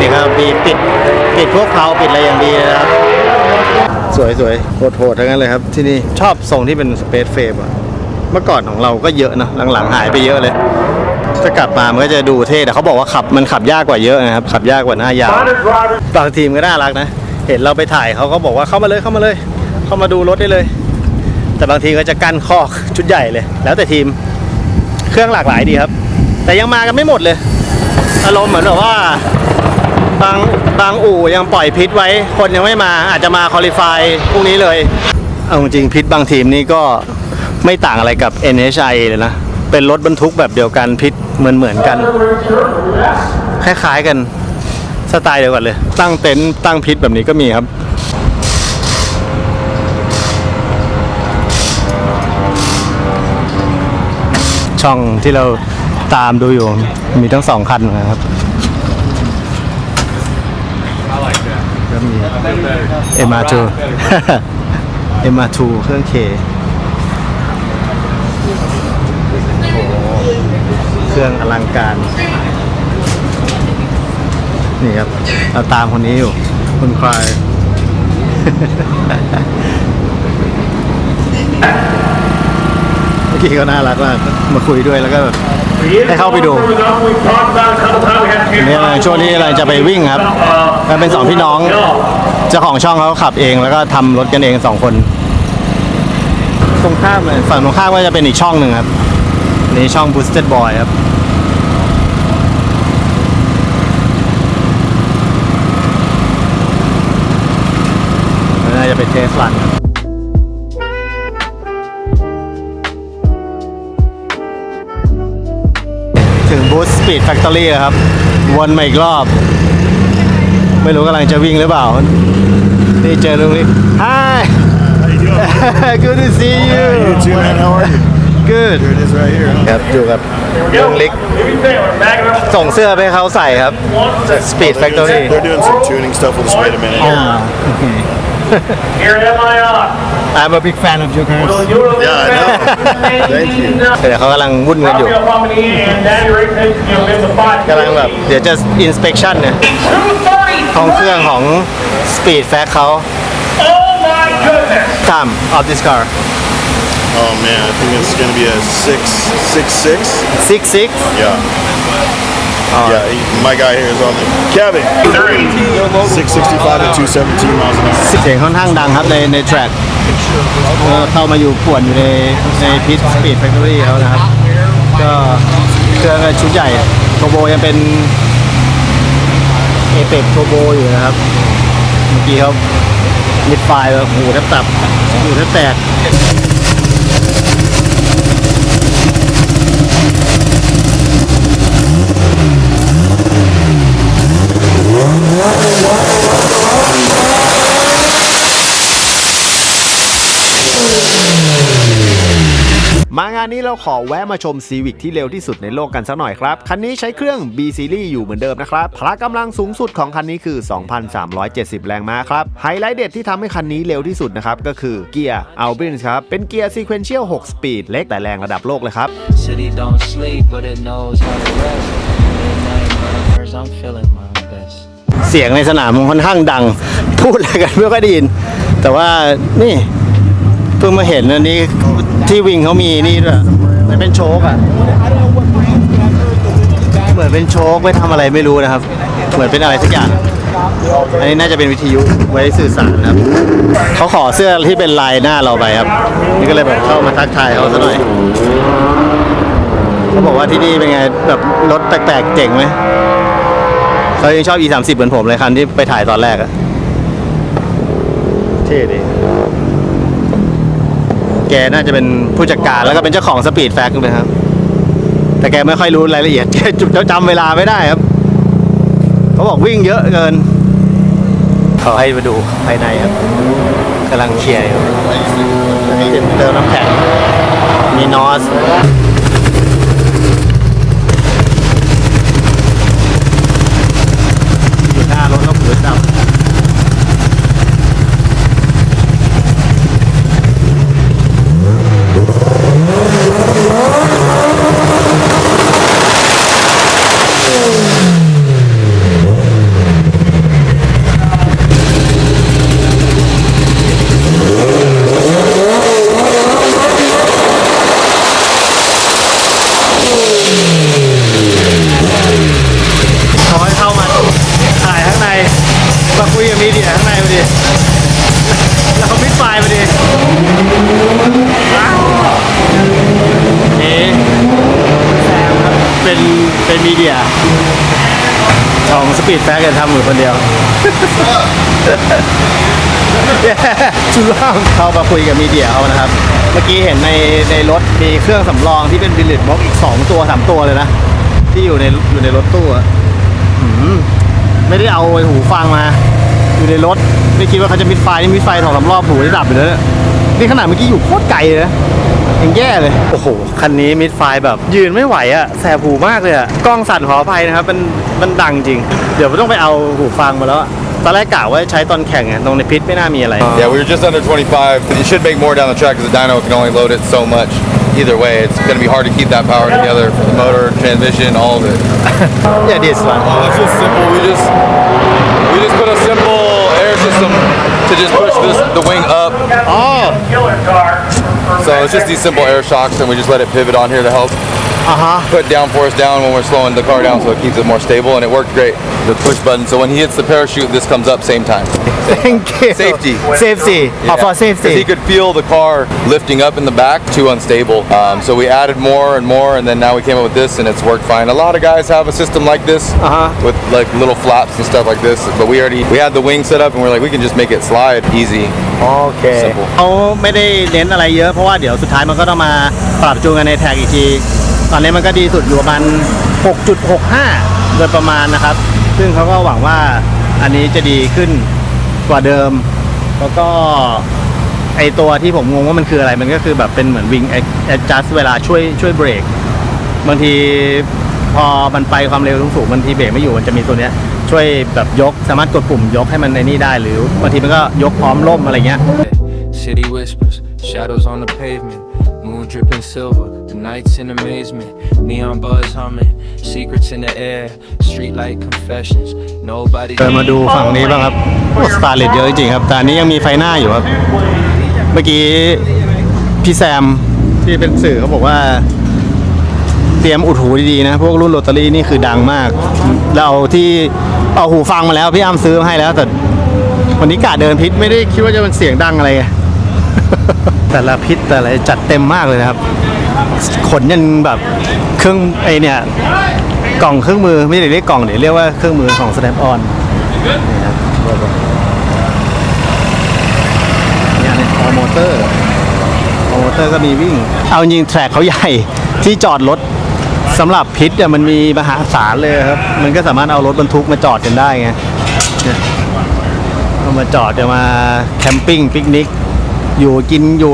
นี่ครับมีปิดพวกเพลาปิดอะไรอย่างดีนะครับ สวยโหดทั้งนั้นเลยครับ ที่นี่ชอบทรงที่เป็นสเปซเฟรมอ่ะเมื่อก่อนของเราก็เยอะนะหลังๆหายไปเยอะเลยจะกลับมามันก็จะดูเท่แต่เขาบอกว่ามันขับยากกว่าเยอะนะครับขับยากกว่าหน้ายาวบางทีมก็น่ารักนะเห็นเราไปถ่ายเขาก็บอกว่าเข้ามาเลยเข้ามาดูรถได้เลย แต่บางทีก็จะกั้นคอกชุดใหญ่เลย แล้วแต่ทีมเครื่องหลากหลายดีครับ แต่ยังมากันไม่หมดเลยอารมณ์เหมือนแบบว่าบางอู่ยังปล่อยพิษไว้คนยังไม่มาอาจจะมาคอลิฟายพรุ่งนี้เลยเอาจริงพิษบางทีมนี่ก็ไม่ต่างอะไรกับ NHI เลยนะเป็นรถบรรทุกแบบเดียวกันพิษเหมือนกันคล้ายๆกันสไตล์เดียวกันเลยตั้งเต็นท์ตั้งพิษแบบนี้ก็มีครับช่องที่เราตามดูอยู่มีทั้ง2คันนะครับก็มี MR2 MR2 เครื่อง K เครื่องอลังการ นี่ครับเราตามคนนี้อยู่คุณควาย เมื่อกี้ก็น่ารักมากมาคุยด้วยแล้วก็แบบให้เข้าไปดูอันนี้ช่วงนี้เราจะไปวิ่งครับมันเป็น2พี่น้องเจ้าของช่องเขาขับเองแล้วก็ทำรถกันเอง2คนตรงข้ามเลยฝั่งตรงข้ามก็จะเป็นอีกช่องหนึ่งครับนี่ช่อง Boosted Boy ครับน่าจะเป็นเทสลันครับถึง Boost Speed Factory แล้วครับวนมาอีกรอบไม่รู้กำลังจะวิ่งหรือเปล่านี่เจอลุงลิก Hi Good to see you You too, man. How are you? Good Here it is right here. ครับอยู่กับลุงลิกส่งเสื้อไปให้เขาใส่ครับ Speed Factory They're doing some tuning stuff. We'll just wait a minute. โอเค Here at MIR. I'm a big fan of your cars Yeah, I know. Thank you. เดี๋ยวเขากำลังวุ่นกันอยู่ กำลังแบบเดี๋ยวจะ inspection เนี่ยห้องเครื่องของ Speed Fact เขา Oh my goodness! Time of this car Oh man, I think it's gonna be a 666. 66 Yeah. Yeah, my guy here is on the Kevin. 665 to 217 miles an hour. เสียงค่อนข้างดังครับใน track เข้ามาอยู่ป่วนอยู่ในพิท Speed Factory เขานะครับ ก็เครื่องก็ชุดใหญ่โทโบยังเป็น Apex Turbo อยู่นะครับ เมื่อกี้เขามิดไฟล์แบบหูแทบตับหูแทบแตกมางานนี้เราขอแวะมาชม Civic ที่เร็วที่สุดในโลกกันสักหน่อยครับ คันนี้ใช้เครื่อง B Series อยู่เหมือนเดิมนะครับ พละกำลังสูงสุดของคันนี้คือ 2,370 แรงม้าครับ ไฮไลท์เด็ดที่ทำให้คันนี้เร็วที่สุดนะครับก็คือเกียร์ Albins ครับ เป็นเกียร์ Sequential 6 Speed เล็กแต่แรงระดับโลกเลยครับ City don't sleep, but it knows how to rest. Midnight murders, I'm feeling my best. เสียงในสนามมันค่อนข้างดัง พูดอะไรกันไม่ค่อยได้ยิน แต่ว่านี่เพิ่งมาเห็นอันนี้ที่วิงเขามีนี่ด้วยมันเป็นโชคอะเหมือนเป็นโชคไม่ทำอะไรไม่รู้นะครับ เหมือนเป็นอะไรสักอย่าง อันนี้น่าจะเป็นวิทยุไว้สื่อสารครับเขาขอเสื้อที่เป็นลายหน้าเราไปครับนี่ก็เลยแบบเข้ามาทักทายเขาซะหน่อยเขาบอกว่าที่นี่เป็นไงแบบรถแปลกๆเจ๋งไหมเขายังชอบ E30 เหมือนผมเลยคันที่ไปถ่ายตอนแรกอะเท่ดีแกน่าจะเป็นผู้จัดการแล้วก็เป็นเจ้าของสปีดแฟกด้วยครับแต่แกไม่ค่อยรู้รายละเอียดแกจุดจำเวลาไม่ได้ครับเขาบอกวิ่งเยอะเกินเขาให้มาดูภายในครับกำลังเคลียร์อยู่เติมน้ำแข็งมีนอสอยู่หน้ารถแล้วผืนดำเป็นมีเดียของสปีดแฟกทำอยู่คนเดียวชุล่างเข้ามาคุยกับมีเดียเขานะครับเมื่อกี้เห็นในรถมีเครื่องสำรองที่เป็นบิลลิตบ็อกอีก2ตัว3ตัวเลยนะที่อยู่ในรถตู้ไม่ได้เอาหูฟังมาอยู่ในรถไม่คิดว่าเขาจะมิดไฟนี่มิดไฟ2-3 รอบหูได้ดับอยู่แล้วนี่ขนาดเมื่อกี้อยู่โคตรไกลเลยนะยังแย่เลยโอ้โหคันนี้มิดไฟแบบยืนไม่ไหวอะแสบหูมากเลยอะกล้องสั่นขออภัยนะครับมันดังจริงเดี๋ยวต้องไปเอาหูฟังมาแล้วตอนแรกกะว่าใช้ตอนแข่งไงตรงในพิษไม่น่ามีอะไร Yeah, we were just under 25. You should make more down the track because the dyno can only load it so much. Either way, it's going to be hard to keep that power together for the motor, transmission, all of it. Yeah, this one. Oh, it's just simple. We just put a simple air system to just push the wing up. Oh. So it's just these simple air shocks, and we just let it pivot on here to help put downforce down when we're slowing the car down, so it keeps it more stable, and it worked great. The push button, so when he hits the parachute, this comes up same time. Thank you. Safety. Safety. Yeah. For 'Cause safety. he could feel the car lifting up in the back, too unstable. So we added more and more, and then now we came up with this, and it's worked fine. A lot of guys have a system like this with like little flaps and stuff like this, but we had the wing set up, and we're like, we can just make it slide easy. โอเคเขาไม่ได้เน้นอะไรเยอะเพราะว่าเดี๋ยวสุดท้ายมันก็ต้องมาปรับจูนกันในแท็กอีกทีตอนนี้มันก็ดีสุดอยู่ประมาณ 6.65 โดยประมาณนะครับซึ่งเขาก็หวังว่าอันนี้จะดีขึ้นกว่าเดิมแล้วก็ไอตัวที่ผมงงว่ามันคืออะไรมันก็คือแบบเป็นเหมือนวิงแอดจัสเวลาช่วยเบรกบางทีพอมันไปความเร็วสูงบางทีเบรกไม่อยู่มันจะมีตัวเนี้ยช่วยแบบยกสามารถกดปุ่มยกให้มันในนี่ได้หรือบางทีมันก็ยกพร้อมล่มอะไรเงี้ย City whispers, shadows on the pavement, moon dripping silver, the nights in amazement, neon buzz humming, secrets in the air, streetlight confessions, nobody's มาดูฝั่งนี้บ้างครับสตาร์เลตเยอะจริงๆครับแต่อันนี้ยังมีไฟหน้าอยู่ครับเมื่อกี้พี่แซมที่เป็นสื่อเขาบอกว่าเตรียมอุดหูดีๆนะพวกรุ่นโรตารี่นี่คือดังมากแล้วเอาหูฟังมาแล้วพี่อ้ำซื้อมาให้แล้วแต่วันนี้กะเดินพิษไม่ได้คิดว่าจะเป็นเสียงดังอะไรไง แต่ละพิษแต่ละจัดเต็มมากเลยนะครับขนยันแบบเครื่องไอเนี่ยกล่องเครื่องมือไม่ได้เรียกกล่องเดี๋ยวเรียกว่าเครื่องมือของ Snap On นี่ครับเนี่ยออโมเตอร์ก็มีวิ่งเอาจริงแทร็กเขาใหญ่ที่จอดรถสำหรับพิษเนี่ยมันมีมหาศาลเลยครับมันก็สามารถเอารถบรรทุกมาจอดกันได้ไงเอามาจอดจะมาแคมปิ้งปิกนิกอยู่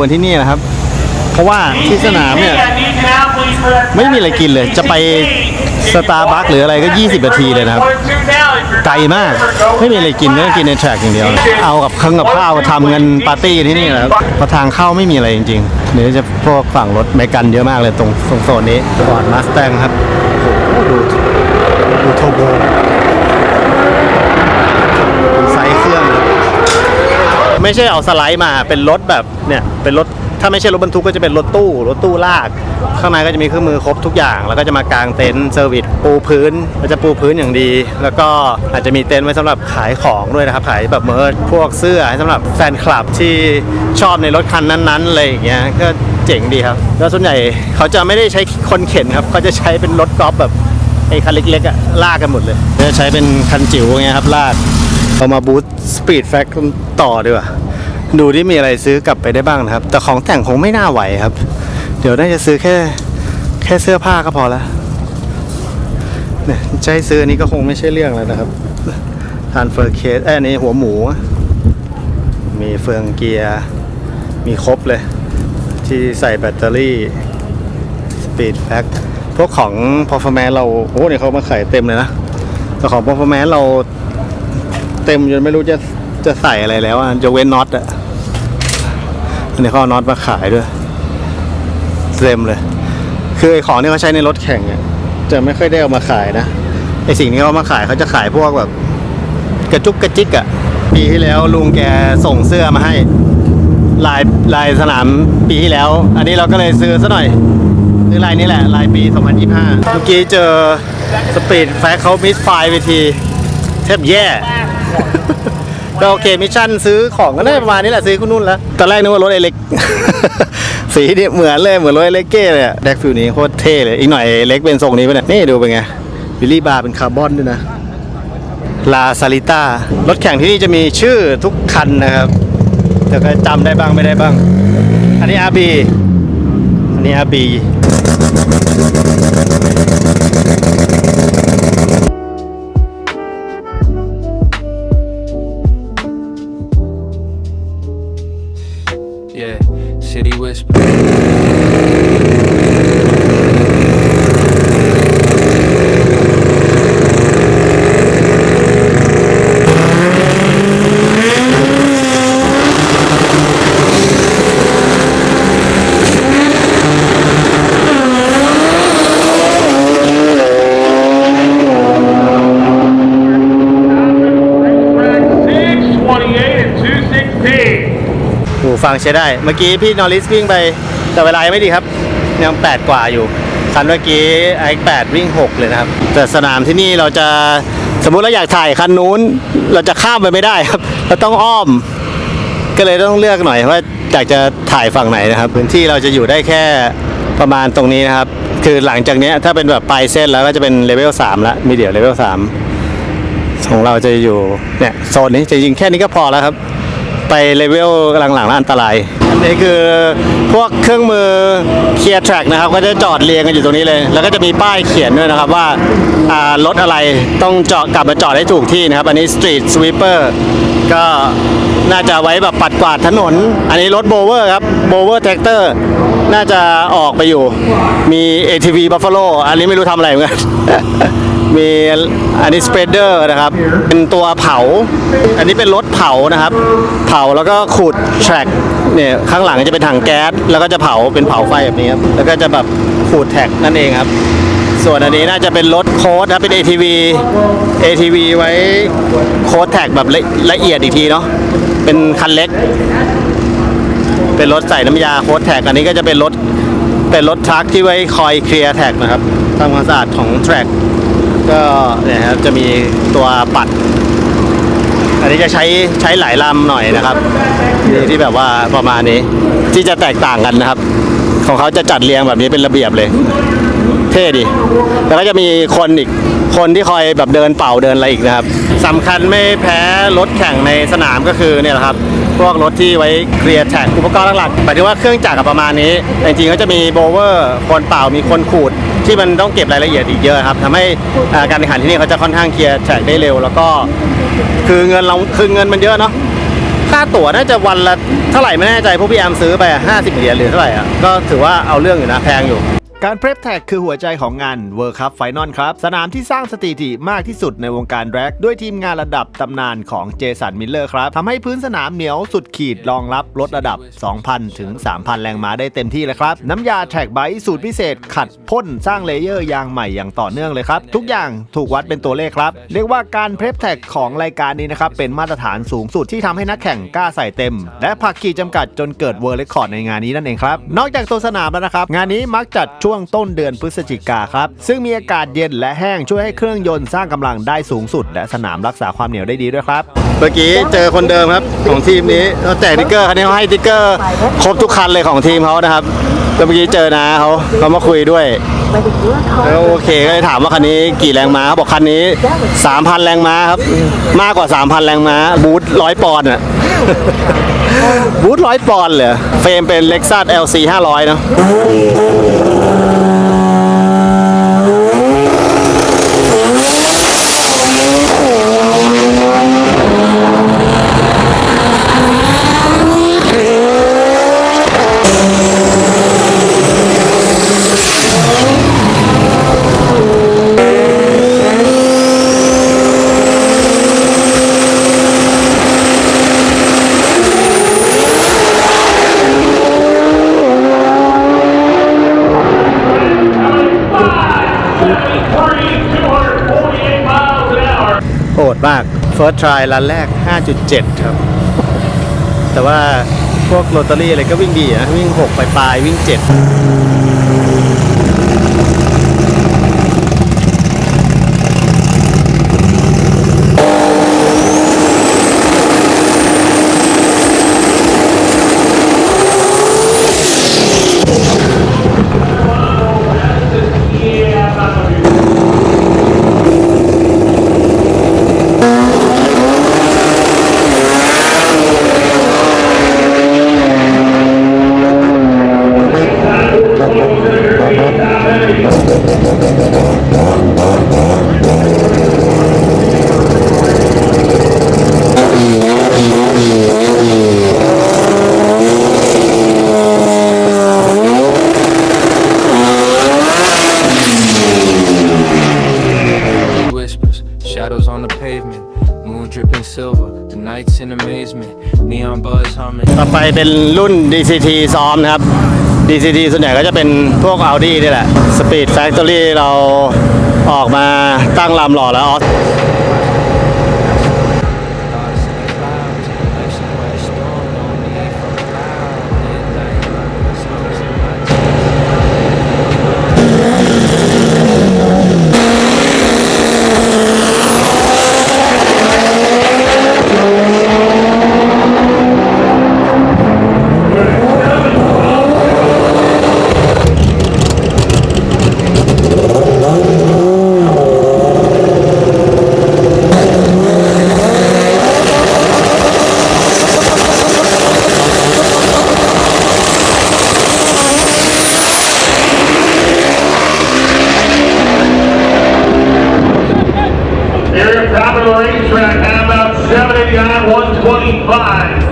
กันที่นี่นะครับเพราะว่าที่สนามเนี่ยไม่มีอะไรกินเลยจะไปสตาร์บัคหรืออะไรก็20 นาทีเลยนะครับไกลมากไม่มีอะไรกินก็กินในแทร็กอย่างเดียวเอากับข้าวทำกันปาร์ตี้ที่นี่แหละเพราะทางเข้าไม่มีอะไรจริงๆเดี๋ยวจะพวกฝั่งรถเมกันเยอะมากเลยตรงโซนนี้ฟอร์ดมาสแตงครับโอ้โหดูโทโบไซส์เครื่องไม่ใช่เอาสไลด์มาเป็นรถแบบเนี่ยเป็นรถ ถ้าไม่ใช่รถบรรทุกก็จะเป็นรถตู้ลากข้างในก็จะมีเครื่องมือครบทุกอย่างแล้วก็จะมากางเต็นท์เซอร์วิสปูพื้นก็จะปูพื้นอย่างดี แล้วก็อาจจะมีเต็นท์ไว้สำหรับขายของด้วยนะครับขายแบบเมิร์ชพวกเสื้อให้สำหรับแฟนคลับที่ชอบในรถคันนั้นๆอะไรอย่างเงี้ยก็เจ๋งดีครับแล้วส่วนใหญ่เขาจะไม่ได้ใช้คนเข็นครับเขาจะใช้เป็นรถกอล์ฟแบบไอ้คันเล็กๆอะลากกันหมดเลยจะใช้เป็นคันจิ๋วอย่างเงี้ยครับลากเอามาบูสต์สปีดแฟคต่อดีกว่าดูที่มีอะไรซื้อกลับไปได้บ้างนะครับแต่ของแต่งคงไม่น่าไหวครับเดี๋ยวน่าจะซื้อแค่เสื้อผ้าก็พอแล้วเนี่ยจะให้ซื้ออันนี้ก็คงไม่ใช่เรื่องแล้วนะครับทานเฟอร์เคสอันนี้หัวหมูมีเฟืองเกียร์มีครบเลยที่ใส่แบตเตอรี่สปีดแฟคพวกของ performance เราโอ้เนี่ยเขามาขายเต็มเลยนะแต่ของ performance เราเต็มจนไม่รู้จะใส่อะไรแล้วอ่ะยกเว้นน็อตอ่ะอันนี้เขาเอาน็อตมาขายด้วยเต็มเลยคือไอ้ของที่เขาใช้ในรถแข่งเนี่ยจะไม่ค่อยได้เอามาขายนะไอ้สิ่งที่เขาเอามาขายเขาจะขายพวกแบบกระจุกกระจิกอ่ะปีที่แล้วลุงแกส่งเสื้อมาให้ลายสนามปีที่แล้วอันนี้เราก็เลยซื้อซะหน่อยซื้อลายนี้แหละลายปี 2025 เมื่อกี้เจอสปีดแฟคเขามิสไฟล์ไปทีแทบแย่ ก็โอเคมิชชั่นซื้อของก็ได้ประมาณนี้แหละซื้อคุณนุ่นแล้วตอนแรกนึกว่ารถไอเล็ก สีนี่เหมือนเลยเหมือนรถไอเล็กเก้เลยอะแดกฟิวนี้โคตรเท่เลยอีกหน่อยเล็กเป็นทรงนี้ไปเนี่ยนี่ดูเป็นไงวิลลี่บาร์เป็นคาร์บอนด้วยนะลาซาลิต้ารถแข่งที่นี่จะมีชื่อทุกคันนะครับแต่ก็จำได้บ้างไม่ได้บ้างอันนี้ RB อันนี้ RB Yeah, City Whisper. and 216. หูฟังใช้ได้เมื่อกี้พี่นอริสวิ่งไปแต่เวลายังไม่ดีครับยัง8กว่าอยู่คันเมื่อกี้ไอ8วิ่ง6เลยนะครับแต่สนามที่นี่เราจะสมมุติเราอยากถ่ายคันนู้นเราจะข้ามไปไม่ได้ครับเราต้องอ้อมก็เลยต้องเลือกหน่อยว่าอยากจะถ่ายฝั่งไหนนะครับพื้นที่เราจะอยู่ได้แค่ประมาณตรงนี้นะครับคือหลังจากนี้ถ้าเป็นแบบปลายเส้นแล้วก็จะเป็นเลเวล3แล้วมีเดียวเลเวล3ของเราจะอยู่เนี่ยโซนนี้จริงๆแค่นี้ก็พอแล้วครับไปเลเวลหลังๆแล้วอันตรายอันนี้คือพวกเครื่องมือเคลียร์แทร็กนะครับก็จะจอดเรียงกันอยู่ตรงนี้เลยแล้วก็จะมีป้ายเขียนด้วยนะครับว่ารถอะไรต้องจอดกลับมาจอดให้ถูกที่นะครับอันนี้ Street Sweeper ก็น่าจะไว้แบบปัดกวาดถนนอันนี้รถโบเวอร์ครับโบเวอร์แท็กเตอร์น่าจะออกไปอยู่มี ATV Buffalo อันนี้ไม่รู้ทำอะไรเหมือนกัน มีอันนี้สเปรดเดอร์นะครับเป็นตัวเผาอันนี้เป็นรถเผานะครับเผาแล้วก็ขูดแทร็กเนี่ยข้างหลังจะเป็นถังแก๊สแล้วก็จะเผาเป็นเผาไฟแบบนี้ครับแล้วก็จะแบบขูดแท็กนั่นเองครับส่วนอันนี้น่าจะเป็นรถโค้ดนะเป็น ATV ไว้โค้ดแท็กแบบละเอียดอีกทีเนาะเป็นคันเล็กเป็นรถใส่น้ำยาโค้ดแท็กอันนี้ก็จะเป็นรถทรัคที่ไว้คอยเคลียร์แท็กนะครับทำความสะอาดของแทร็กก็เนี่ยครับจะมีตัวปัดอันนี้จะใช้หลายลำหน่อยนะครับที่แบบว่าประมาณนี้ที่จะแตกต่างกันนะครับของเขาจะจัดเรียงแบบนี้เป็นระเบียบเลยเท่ดีแล้วก็จะมีคนที่คอยแบบเดินเป่าเดินอะไรอีกนะครับสำคัญไม่แพ้รถแข่งในสนามก็คือเนี่ยแหละครับพวกรถที่ไว้เคลียร์แท็กอุปกรณ์หลักๆหมายถึงว่าเครื่องจักรประมาณนี้จริงๆก็จะมีโบเวอร์คนเป่ามีคนขูดที่มันต้องเก็บรายละเอียดอีกเยอะครับทำให้การแข่งขันที่นี่เขาจะค่อนข้างเคลียร์แท็กได้เร็วแล้วก็คือเงินมันเยอะเนาะค่าตั๋วน่าจะวันละเท่าไหร่ไม่แน่ใจพวกพี่แอมซื้อไป50 เหรียญหรือเท่าไหร่อ่ะก็ถือว่าเอาเรื่องอยู่นะแพงอยู่ การเพรพแท็กคือหัวใจของงาน World Cup Final ครับสนามที่สร้างสถิติมากที่สุดในวงการแร็กด้วยทีมงานระดับตำนานของเจสันมิลเลอร์ครับทำให้พื้นสนามเหนียวสุดขีดรองรับลดระดับ 2,000 ถึง 3,000 แรงม้าได้เต็มที่เลยครับน้ำยาแท็กไบต์สูตรพิเศษขัดพ่นสร้างเลเยอร์ยางใหม่อย่างต่อเนื่องเลยครับทุกอย่างถูกวัดเป็นตัวเลขครับเรียกว่าการเพรพแท็กของรายการนี้นะครับเป็นมาตรฐานสูงสุดที่ทำให้นักแข่งกล้าใส่เต็มและผลักขีดจำกัดจนเกิดเวิร์ลด์เรคคอร์ดในงานนี้นั่นเองครับนอกจากตัวสนามแล้วนะครับงานนี้มักจัดช่วงต้นเดือนพฤศจิกาครับซึ่งมีอากาศเย็นและแห้งช่วยให้เครื่องยนต์สร้างกำลังได้สูงสุดและสนามรักษาความเหนียวได้ดีด้วยครับเมื่อกี้เจอคนเดิมครับของทีมนี้เขาแจกติ๊กเกอร์คันนี้เขาให้ติ๊กเกอร์ครบทุกคันเลยของทีมเขานะครับแล้วเมื่อกี้เจอนะเขามาคุยด้วยแล้วโอเคก็เลยถามว่าคันนี้กี่แรงม้าเขาบอกคันนี้ 3,000 แรงม้าครับมากกว่า 3,000 แรงม้าบูท100 ปอนด์อ่ะ บูท100 ปอนด์เลยเฟรมเป็น Lexus LC 500เนาะโหดมาก First try รันแรก 5.7 ครับ แต่ว่าพวกโรตารี่อะไรก็วิ่งดีนะวิ่ง 6 ปลายๆวิ่ง 7Shadows on the pavement, moon dripping silver, the nights in amazement, neon buzz humming. ต่อไปเป็นรุ่น DCT ซ้อมนะครับ DCT ส่วนใหญ่ก็จะเป็นพวก Audi นี่แหละ Speed Factory เราออกมาตั้งลำหล่อแล้ว Thoughts in the clouds, life's a quiet storm, no need for a cloud. Midnight, songs in my Here at top of the racetrack, how about 789, 125?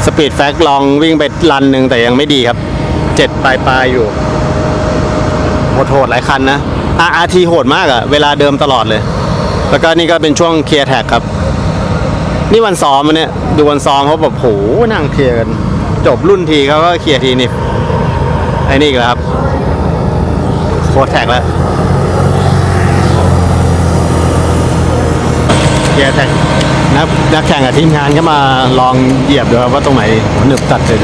สปีดแฟกลองวิ่งไปรันหนึ่งแต่ยังไม่ดีครับ7ปลายอยู่โหดหลายคันนะ RRT โหดมากอะเวลาเดิมตลอดเลย แล้วก็นี่ก็เป็นช่วงเคลียร์แท็กครับ นี่วันซ้อมมันเนี่ยดูวันซ้อมเขาแบบโหนั่งเคลียร์กันจบรุ่นทีเขาก็เคลียร์ทีนี่ไอ้นี่อีกแล้วครับโคตรแท็กแล้วเคลียร์แท็กนักแข่งกับทีมงานก็มาลองเหยียบดูครับว่าตรงไหนหนึบตัดเลย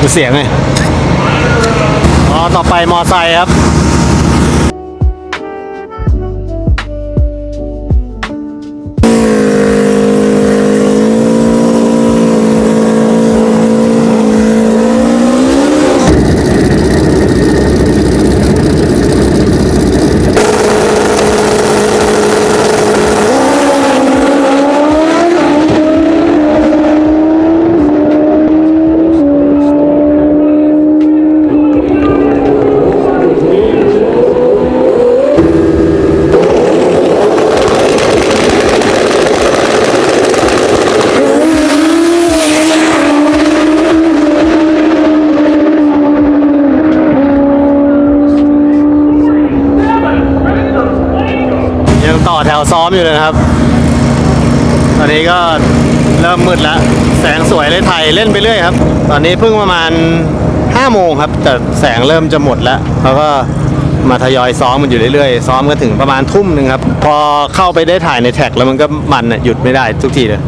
ดูเสียงไงต่อไปมอไซค์ครับต่อแถวซ้อมอยู่เลยนะครับตอนนี้ก็เริ่มมืดแล้วแสงสวยเลยถ่ายเล่นไปเรื่อยครับตอนนี้เพิ่งประมาณ5 โมงครับแต่แสงเริ่มจะหมดแล้วเขาก็มาทยอยซ้อมมันอยู่เรื่อยๆซ้อมก็ถึงประมาณทุ่มหนึ่งครับพอเข้าไปได้ถ่ายในแท็กแล้วมันก็มันหยุดไม่ได้ทุกทีเลย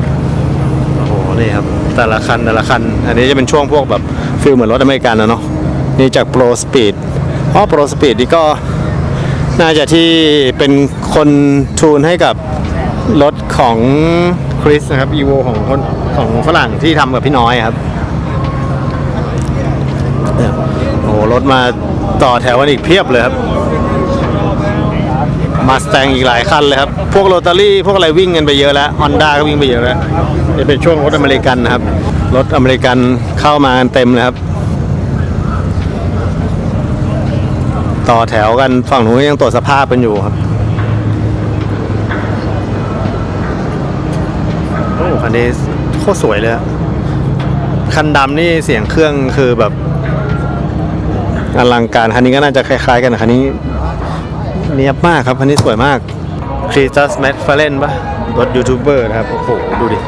โอ้โหนี่ครับแต่ละคันอันนี้จะเป็นช่วงพวกแบบฟิลเหมือนรถอเมริกันนะเนาะนี่จาก Pro Speed Pro Speed นี่ก็น่าจะที่เป็นคนทูนให้กับรถของคริสนะครับ Evo ของฝรั่งที่ทำกับพี่น้อยครับโอ้โหรถมาต่อแถวกันอีกเพียบเลยครับมาสแตงอีกหลายคันเลยครับพวกโรตารี่พวกอะไรวิ่งกันไปเยอะแล้ว Honda ก็วิ่งไปเยอะแล้วนี่เป็นช่วงรถอเมริกันนะครับรถอเมริกันเข้ามากันเต็มเลยครับต่อแถวกันฝั่งนู้นยังตรวจสภาพกันอยู่ครับโอ้คันนี้โคตรสวยเลยคันดำนี่เสียงเครื่องคือแบบอลังการคันนี้ก็น่าจะคล้ายๆกันคันนี้เนียบมากครับคันนี้สวยมากคริสตัสแมทฟาเลนปะรถยูทูบเบอร์นะครับโอ้โหดูดิ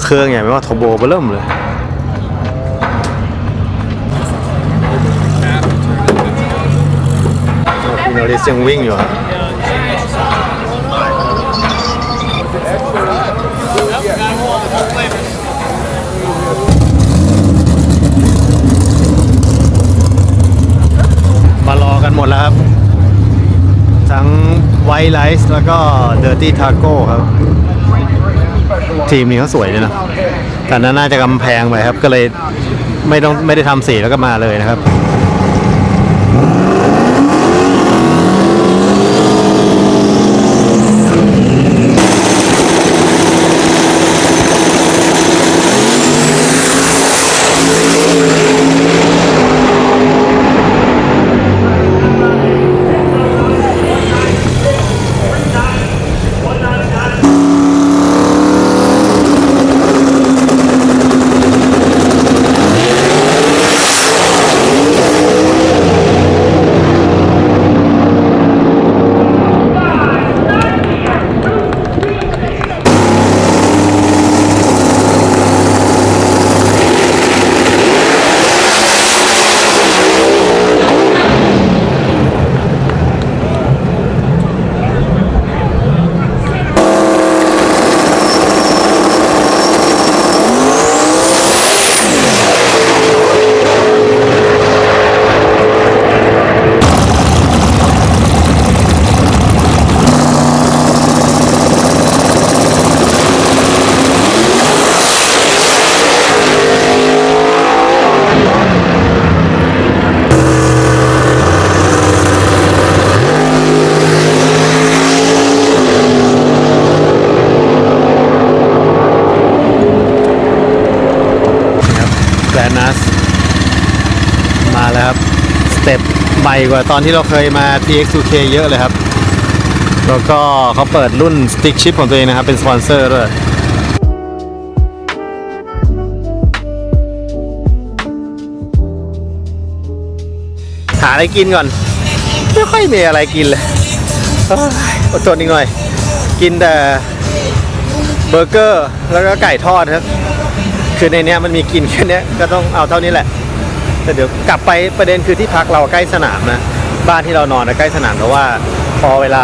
เครื่องใหญ่ไม่ว่าโทโบเบลิ่มเลยพี่โนริสยังวิ่งอยู่ครับมารอกันหมดแล้วครับทั้งไวท์ไลท์แล้วก็เดอร์ตี้ทาโก้ครับทีมนี้เขาสวยเลยนะแต่นั้นน่าจะกำแพงไปครับก็เลยไม่ได้ทำสีแล้วก็มาเลยนะครับมาแล้วครับสเต็ปใหม่กว่าตอนที่เราเคยมา TX2K เยอะเลยครับแล้วก็เขาเปิดรุ่นสติ๊กชิปของตัวเองนะครับเป็นสปอนเซอร์ด้วย าอะไรกินก่อนไม่ค่อยมีอะไรกินเลยอดทนอีกหน่อยกินแต่เบอร์เกอร์แล้วก็ไก่ทอดครับคือในเนี้ยมันมีกินแค่นี้ก็ต้องเอาเท่านี้แหละแต่เดี๋ยวกลับไปประเด็นคือที่พักเราใกล้สนามนะบ้านที่เรานอนใกล้สนามเพราะว่าพอเวลา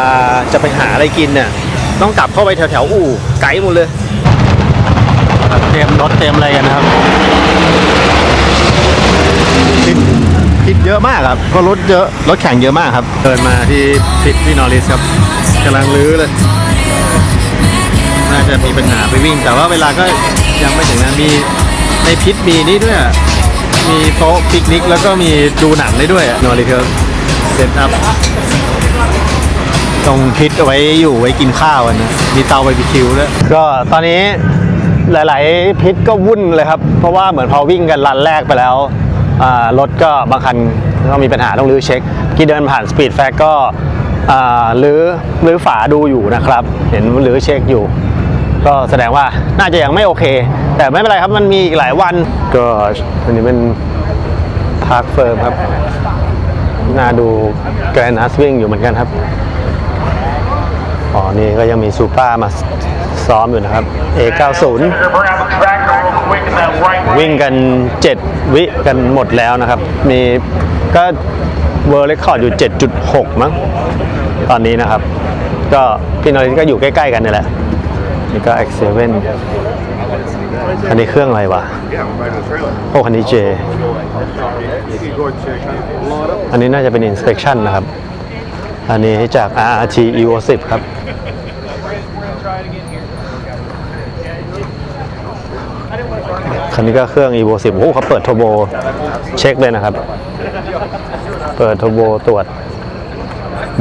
จะไปหาอะไรกินเนี่ยต้องกลับเข้าไปแถวอู่ไกลหมดเลยเตรียมรถเตรียมอะไรกันนะครับพิษเยอะมากครับก็รถเยอะรถแข่งเยอะมากครับเดินมาที่พิษที่นอริสครับกำลังรื้อเลยน่าจะมีปัญหาไปวิ่งแต่ว่าเวลาก็ยังไม่ถึงนะมีในพิษมีนี่ด้วยมีโต๊ะปิกนิกแล้วก็มีดูหนังได้ด้วยนอริสครับเซตอัพตรงพิษเอาไว้อยู่ไว้กินข้าวนะมีเตาบาร์บีคิวด้วยก็ตอนนี้หลายๆพิษก็วุ่นเลยครับเพราะว่าเหมือนพอวิ่งกันรันแรกไปแล้วรถก็บางคันก็มีปัญหาต้องรื้อเช็คที่เดินผ่านสปีดแฟกก็รื้อฝาดูอยู่นะครับเห็นรื้อเช็คอยู่ก็แสดงว่าน่าจะยังไม่โอเคแต่ไม่เป็นไรครับมันมีอีกหลายวันก็อันนี้เป็นพาร์คเฟิร์มครับน่าดูแกรนด์อัสวิ่งอยู่เหมือนกันครับอ๋อนี่ก็ยังมีซูเปอร์มาซ้อมอยู่นะครับ A90 วิ่งกัน7วิกันหมดแล้วนะครับมีก็เวิร์ลเรคคอร์ดอยู่ 7.6 มั้งตอนนี้นะครับก็พี่นอริสก็อยู่ใกล้ๆกันนี่แหละนี่ก็ X7 อันนี้เครื่องอะไรวะโอ้คันนี้ J อันนี้น่าจะเป็น inspection นะครับอันนี้จาก RRT Evo 10 ครับคันนี้ก็เครื่อง Evo 10 โอ้เขาเปิดโทโบเช็คเลยนะครับเปิดโทโบตรวจ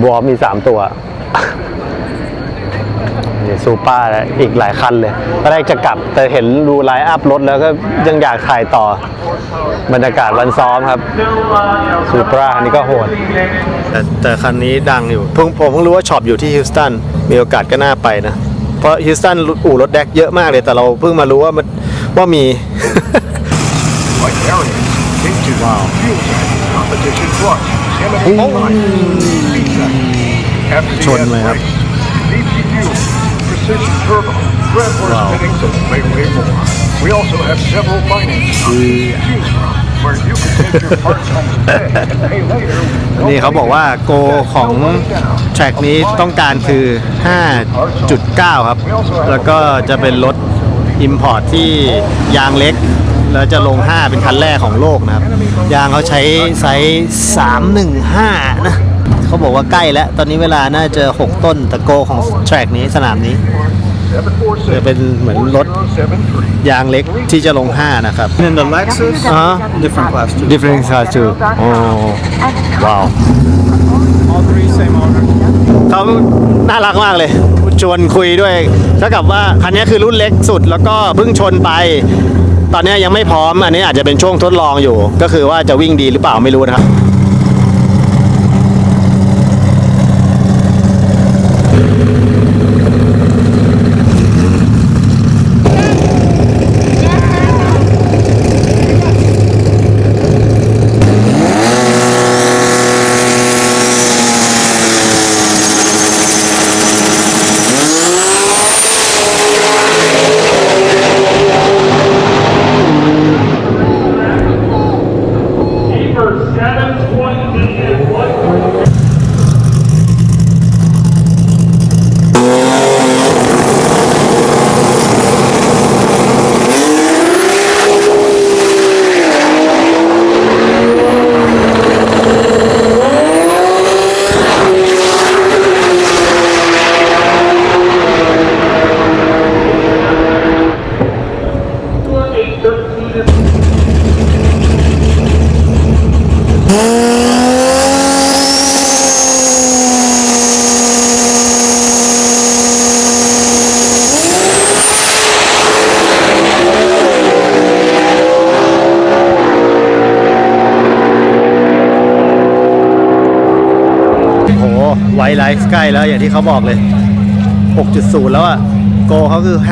บวมมี3ตัวนี่ซูเปอร์อีกหลายคันเลยตอนแรกจะกลับแต่เห็นดูไลน์อัพรถแล้วก็ยังอยากถ่ายต่อบรรยากาศวันซ้อมครับซูเปอร์อันนี้ก็โหดแต่คันนี้ดังอยู่ผมเพิ่งรู้ว่าช็อปอยู่ที่ฮิวสตันมีโอกาสก็น่าไปนะเพราะฮิวสตันอู่รถแดกเยอะมากเลยแต่เราเพิ่งมารู้ว่ามี ชนเลยครับ Precision Turbo, Dreadworth fittings, and way more. We also have several finance options to choose from, where you can take your parts home today and pay later. นี่เขาบอกว่าโกของแทร็กนี้ต้องการคือ 5.9 ครับแล้วก็จะเป็นรถ Import ที่ยางเล็กแล้วจะลง 5 เป็นคันแรกของโลกนะครับยางเขาใช้ไซส์315นะเขาบอกว่าใกล้แล้วตอนนี้เวลาน่าจะ6ต้นตะโกของแทร็กนี้สนามนี้จะเป็นเหมือนรถยางเล็กที่จะลง 5 นะครับ And the Lexus, different class too. different class too โอ้ว้าว All three same owner. เขาน่ารักมากเลยชวนคุยด้วยเท่ากับว่าคันนี้คือรุ่นเล็กสุดแล้วก็เพิ่งชนไปตอนนี้ยังไม่พร้อมอันนี้อาจจะเป็นช่วงทดลองอยู่ก็คือว่าจะวิ่งดีหรือเปล่าไม่รู้นะครับไวไลฟ์ใกล้แล้วอย่างที่เขาบอกเลย 6.0 แล้วอะโกเขาคือ 5.9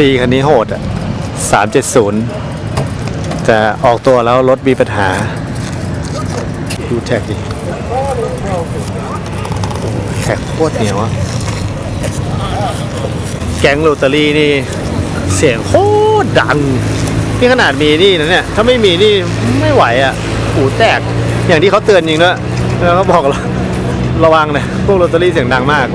ปีคันนี้โหดอ่ะ370แต่ออกตัวแล้วรถมีปัญหาดูแท็กดิแท็กโคตรเหนียวอะแก๊งโรตารี่นี่เสียงโคตรดังนี่ขนาดมีนี่นะเนี่ยถ้าไม่มีนี่ไม่ไหวอ่ะหูแตกอย่างที่เขาเตือนจริงด้วยแล้วเขาบอกเราระวังนะพวกโรตารี่เสียงดังมาก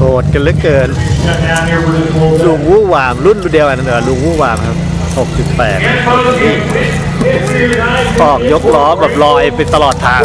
โหดกันเหลือเกินลุงวู่วามรุ่นเดียวกันเหรอลุงวู่วามครับ6.8ออกยกล้อแบบลอยไปตลอดทาง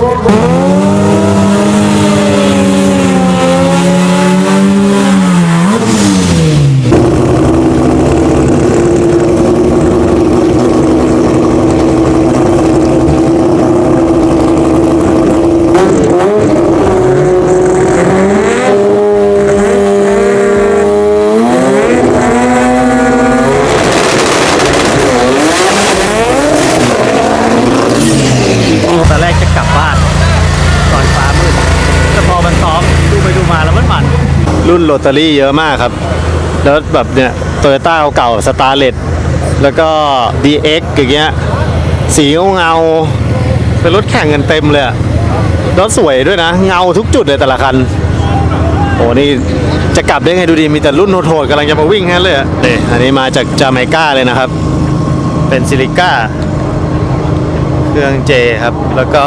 ตอนแรกจะกลับบ้านตอนฟ้ามืดแต่พอมันซ้อมดูไปดูมาแล้วมันรุ่นโรตารี่เยอะมากครับแล้วแบบเนี่ยโตโยต้าเก่าสตาร์เลตแล้วก็ DX อย่างเงี้ยสีเงาเป็นรถแข่งกันเต็มเลยรถสวยด้วยนะเงาทุกจุดเลยแต่ละคันโอ้นี่จะกลับได้ไงดูดีมีแต่รุ่นโหดๆกำลังจะมาวิ่งแค่เลยนี่อันนี้มาจากจาเมกาเลยนะครับเป็นซิลิก้าเครื่องเจครับแล้วก็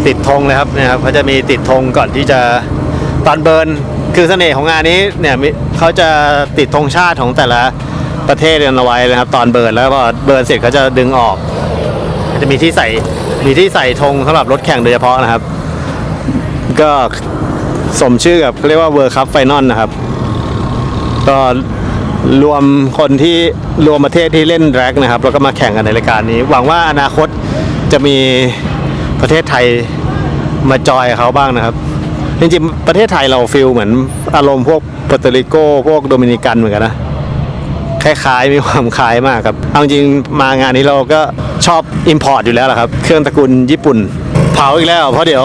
ติดธงเลยครับเนี่ยครับเขาจะมีติดธงก่อนที่จะตอนเบิร์นคือเสน่ห์ของงานนี้เนี่ยเขาจะติดธงชาติของแต่ละประเทศกันเอาไว้นะครับตอนเบิร์นแล้วพอเบิร์นเสร็จเขาจะดึงออกจะมีที่ใส่ธงสำหรับรถแข่งโดยเฉพาะนะครับก็สมชื่อกับเรียกว่า World Cup Final นะครับก็รวมคนที่รวมประเทศที่เล่นแร็กนะครับแล้วก็มาแข่งกันในรายการนี้หวังว่าอนาคตจะมีประเทศไทยมาจอยเขาบ้างนะครับจริงๆประเทศไทยเราฟีลเหมือนอารมณ์พวกปอร์โตริโกพวกโดมินิกันเหมือนกันนะคล้ายๆมีความคล้ายมากครับเอาจริงมางานนี้เราก็ชอบ import อยู่แล้วแหละครับเครื่องตระกูลญี่ปุ่นเผาอีกแล้วเพราะเดี๋ยว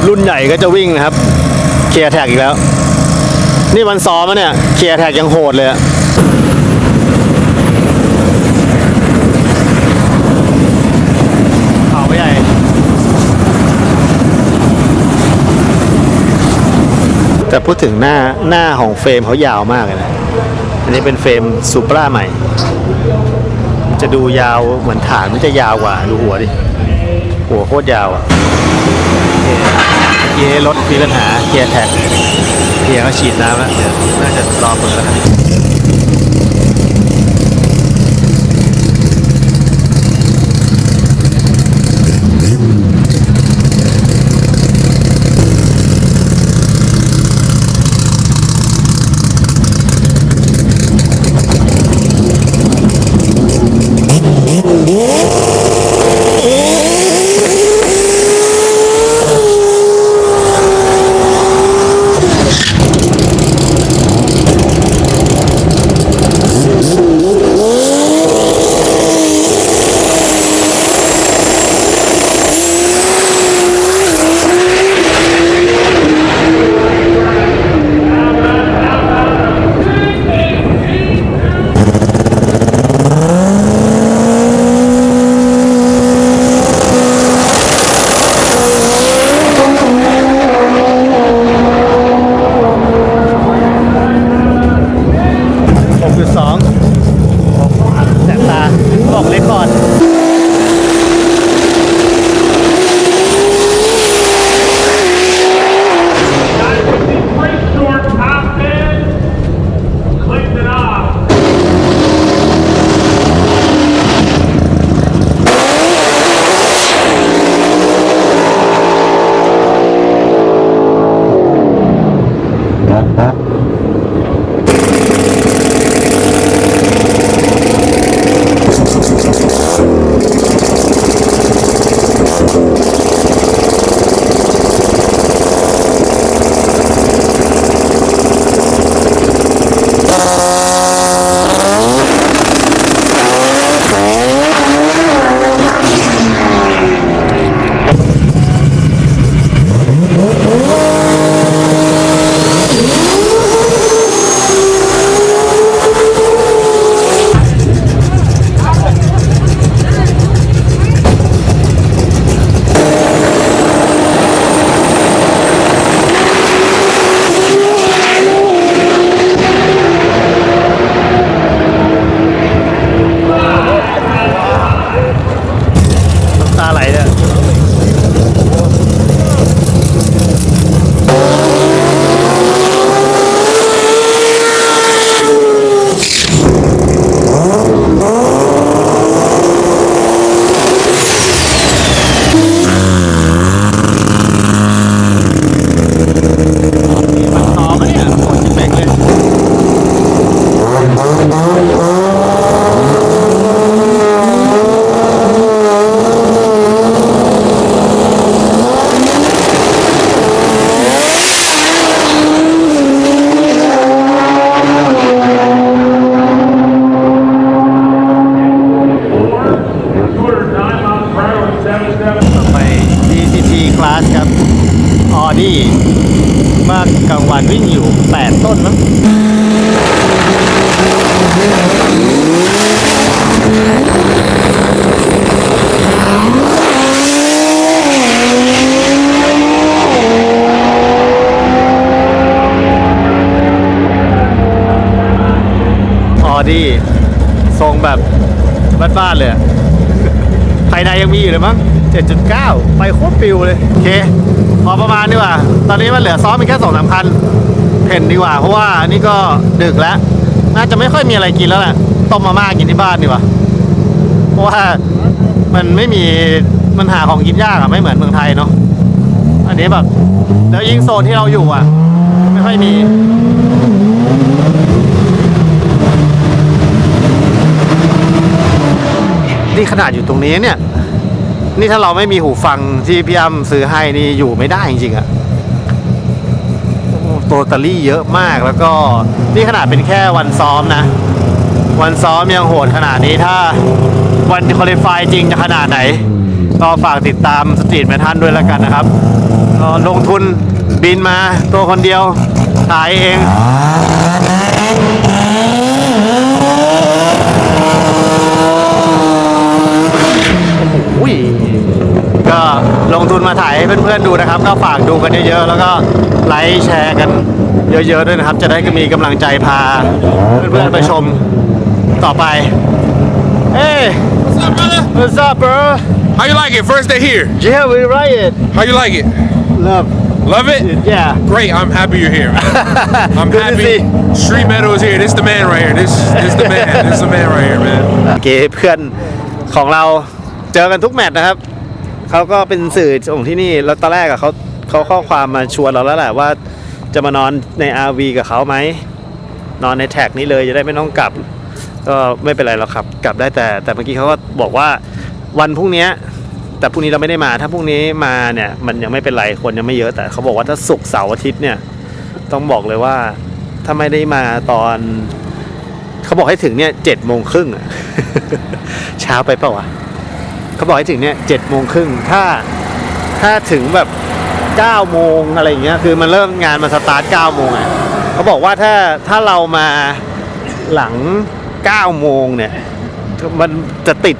รุ่นใหญ่ก็จะวิ่งนะครับเคลียร์แท็กอีกแล้วนี่มันซ้อมแล้วเนี่ยเคลียร์แท็กยังโหดเลยเผาไม่ใหญ่แต่พูดถึงหน้าของเฟรมเขายาวมากเลยนะอันนี้เป็นเฟรมซูปราใหม่จะดูยาวเหมือนฐานมันจะยาวกว่าดูหัวดิหัวโคตรยาวอ่ะเมื่อกี้รถมีปัญหาเคลียร์แท็กเพียงก็ฉีดน้ำแล้วเดี๋ยวน่าจะรอเปิดแล้วครับ บอกเลคคอร์ดตาไหลเนี่ย มันต่อไหมเนี่ยโคตรเป๊กเลย ต่อไป DCT Class ครับ Audi เมื่อกลางวันวิ่งอยู่ 8 ต้นมั้งAudi ทรงแบบบ้านๆเลยอะภายในยังมีอยู่เลยมั้ง 7.9 ไปโคตรปิวเลย โอเค พอประมาณดีกว่า ตอนนี้มันเหลือซ้อมอีกแค่2-3 คัน เพ่นดีกว่า เพราะว่านี่ก็ดึกแล้ว น่าจะไม่ค่อยมีอะไรกินแล้วแหละ ต้มมาม่ากินที่บ้านดีกว่า เพราะว่ามันไม่มี มันหาของกินยากอะไม่เหมือนเมืองไทยเนาะ อันนี้แบบ แล้วยิ่งโซนที่เราอยู่อะไม่ค่อยมี นี่ขนาดอยู่ตรงนี้เนี่ย นี่ถ้าเราไม่มีหูฟังที่พี่อ้ำซื้อให้นี่อยู่ไม่ได้จริงๆอะโตตาลี่เยอะมากแล้วก็นี่ขนาดเป็นแค่วันซ้อมนะ วันซ้อมยังโหดขนาดนี้ถ้าวันคอลิฟายจริงจะขนาดไหน ก็ฝากติดตามสตรีทแมนทันด้วยแล้วกันนะครับก็ลงทุนบินมาตัวคนเดียวถ่ายเองก็ลงทุนมาถ่ายให้เพื่อนๆดูนะครับก็ฝากดูกันเยอะๆแล้วก็ไลค์แชร์กันเยอะๆด้วยนะครับจะได้มีกำลังใจพาเพื่อนๆไปชมต่อไป Hey What's up, brother? What's up bro How you like it? First day here. Yeah we like it How you like it? Love Love it? Yeah Great. I'm happy you're here, man. I'm Good to happy. see. Street Meadow is here. This the man right here. This the man. This the man right here, man. โอเคเพื่อนของเราเจอกันทุกแมตช์นะครับเขาก็เป็นสื่อของที่นี่แล้วตอนแรกอะเขาข้อความมาชวนเราแล้วแหละว่าจะมานอนใน RV กับเขาไหมนอนในแท็กนี้เลยจะได้ไม่ต้องกลับก็ไม่เป็นไรหรอกครับกลับได้แต่เมื่อกี้เขาก็บอกว่าวันพรุ่งนี้แต่พรุ่งนี้เราไม่ได้มาถ้าพรุ่งนี้มาเนี่ยมันยังไม่เป็นไรคนยังไม่เยอะแต่เขาบอกว่าถ้าศุกร์เสาร์อาทิตย์เนี่ยต้องบอกเลยว่าถ้าไม่ได้มาตอนเขาบอกให้ถึงเนี่ย7:30 อะ เช้าไปเปล่าวะเขาบอกให้ถึงเนี่ย7:30ถ้าถึงแบบ9 โมงอะไรอย่างเงี้ยคือมันเริ่มงานมันสตาร์ท9 โมงอ่ะเขาบอกว่าถ้าเรามาหลัง9 โมงเนี่ยมันจะติด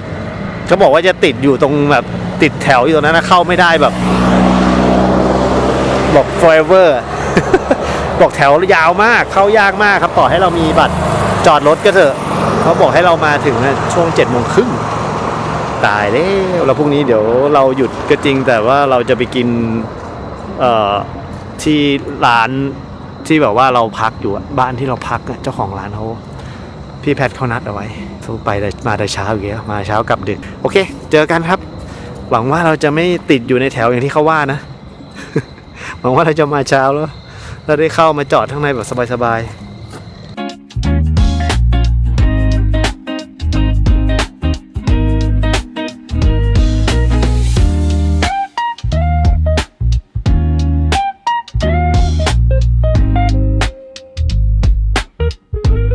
เขาบอกว่าจะติดอยู่ตรงแบบติดแถวอยู่ตรงนั้นนะเข้าไม่ได้แบบบอก forever บอกแถวยาวมากเข้ายากมากครับต่อให้เรามีบัตรจอดรถก็เถอะเขาบอกให้เรามาถึงช่วง7:30 ตายแล้วพรุ่งนี้เดี๋ยวเราหยุดก็จริงแต่ว่าเราจะไปกินที่ร้านที่แบบว่าเราพักอยู่บ้านที่เราพักเจ้าของร้านเขาพี่แพทเขานัดเอาไว้ต้องไปมาแต่เช้าอีกแล้วมาเช้ากลับดึกโอเคเจอกันครับหวังว่าเราจะไม่ติดอยู่ในแถวอย่างที่เขาว่านะ หวังว่าเราจะมาเช้าแล้วเราได้เข้ามาจอดข้างในแบบสบายๆ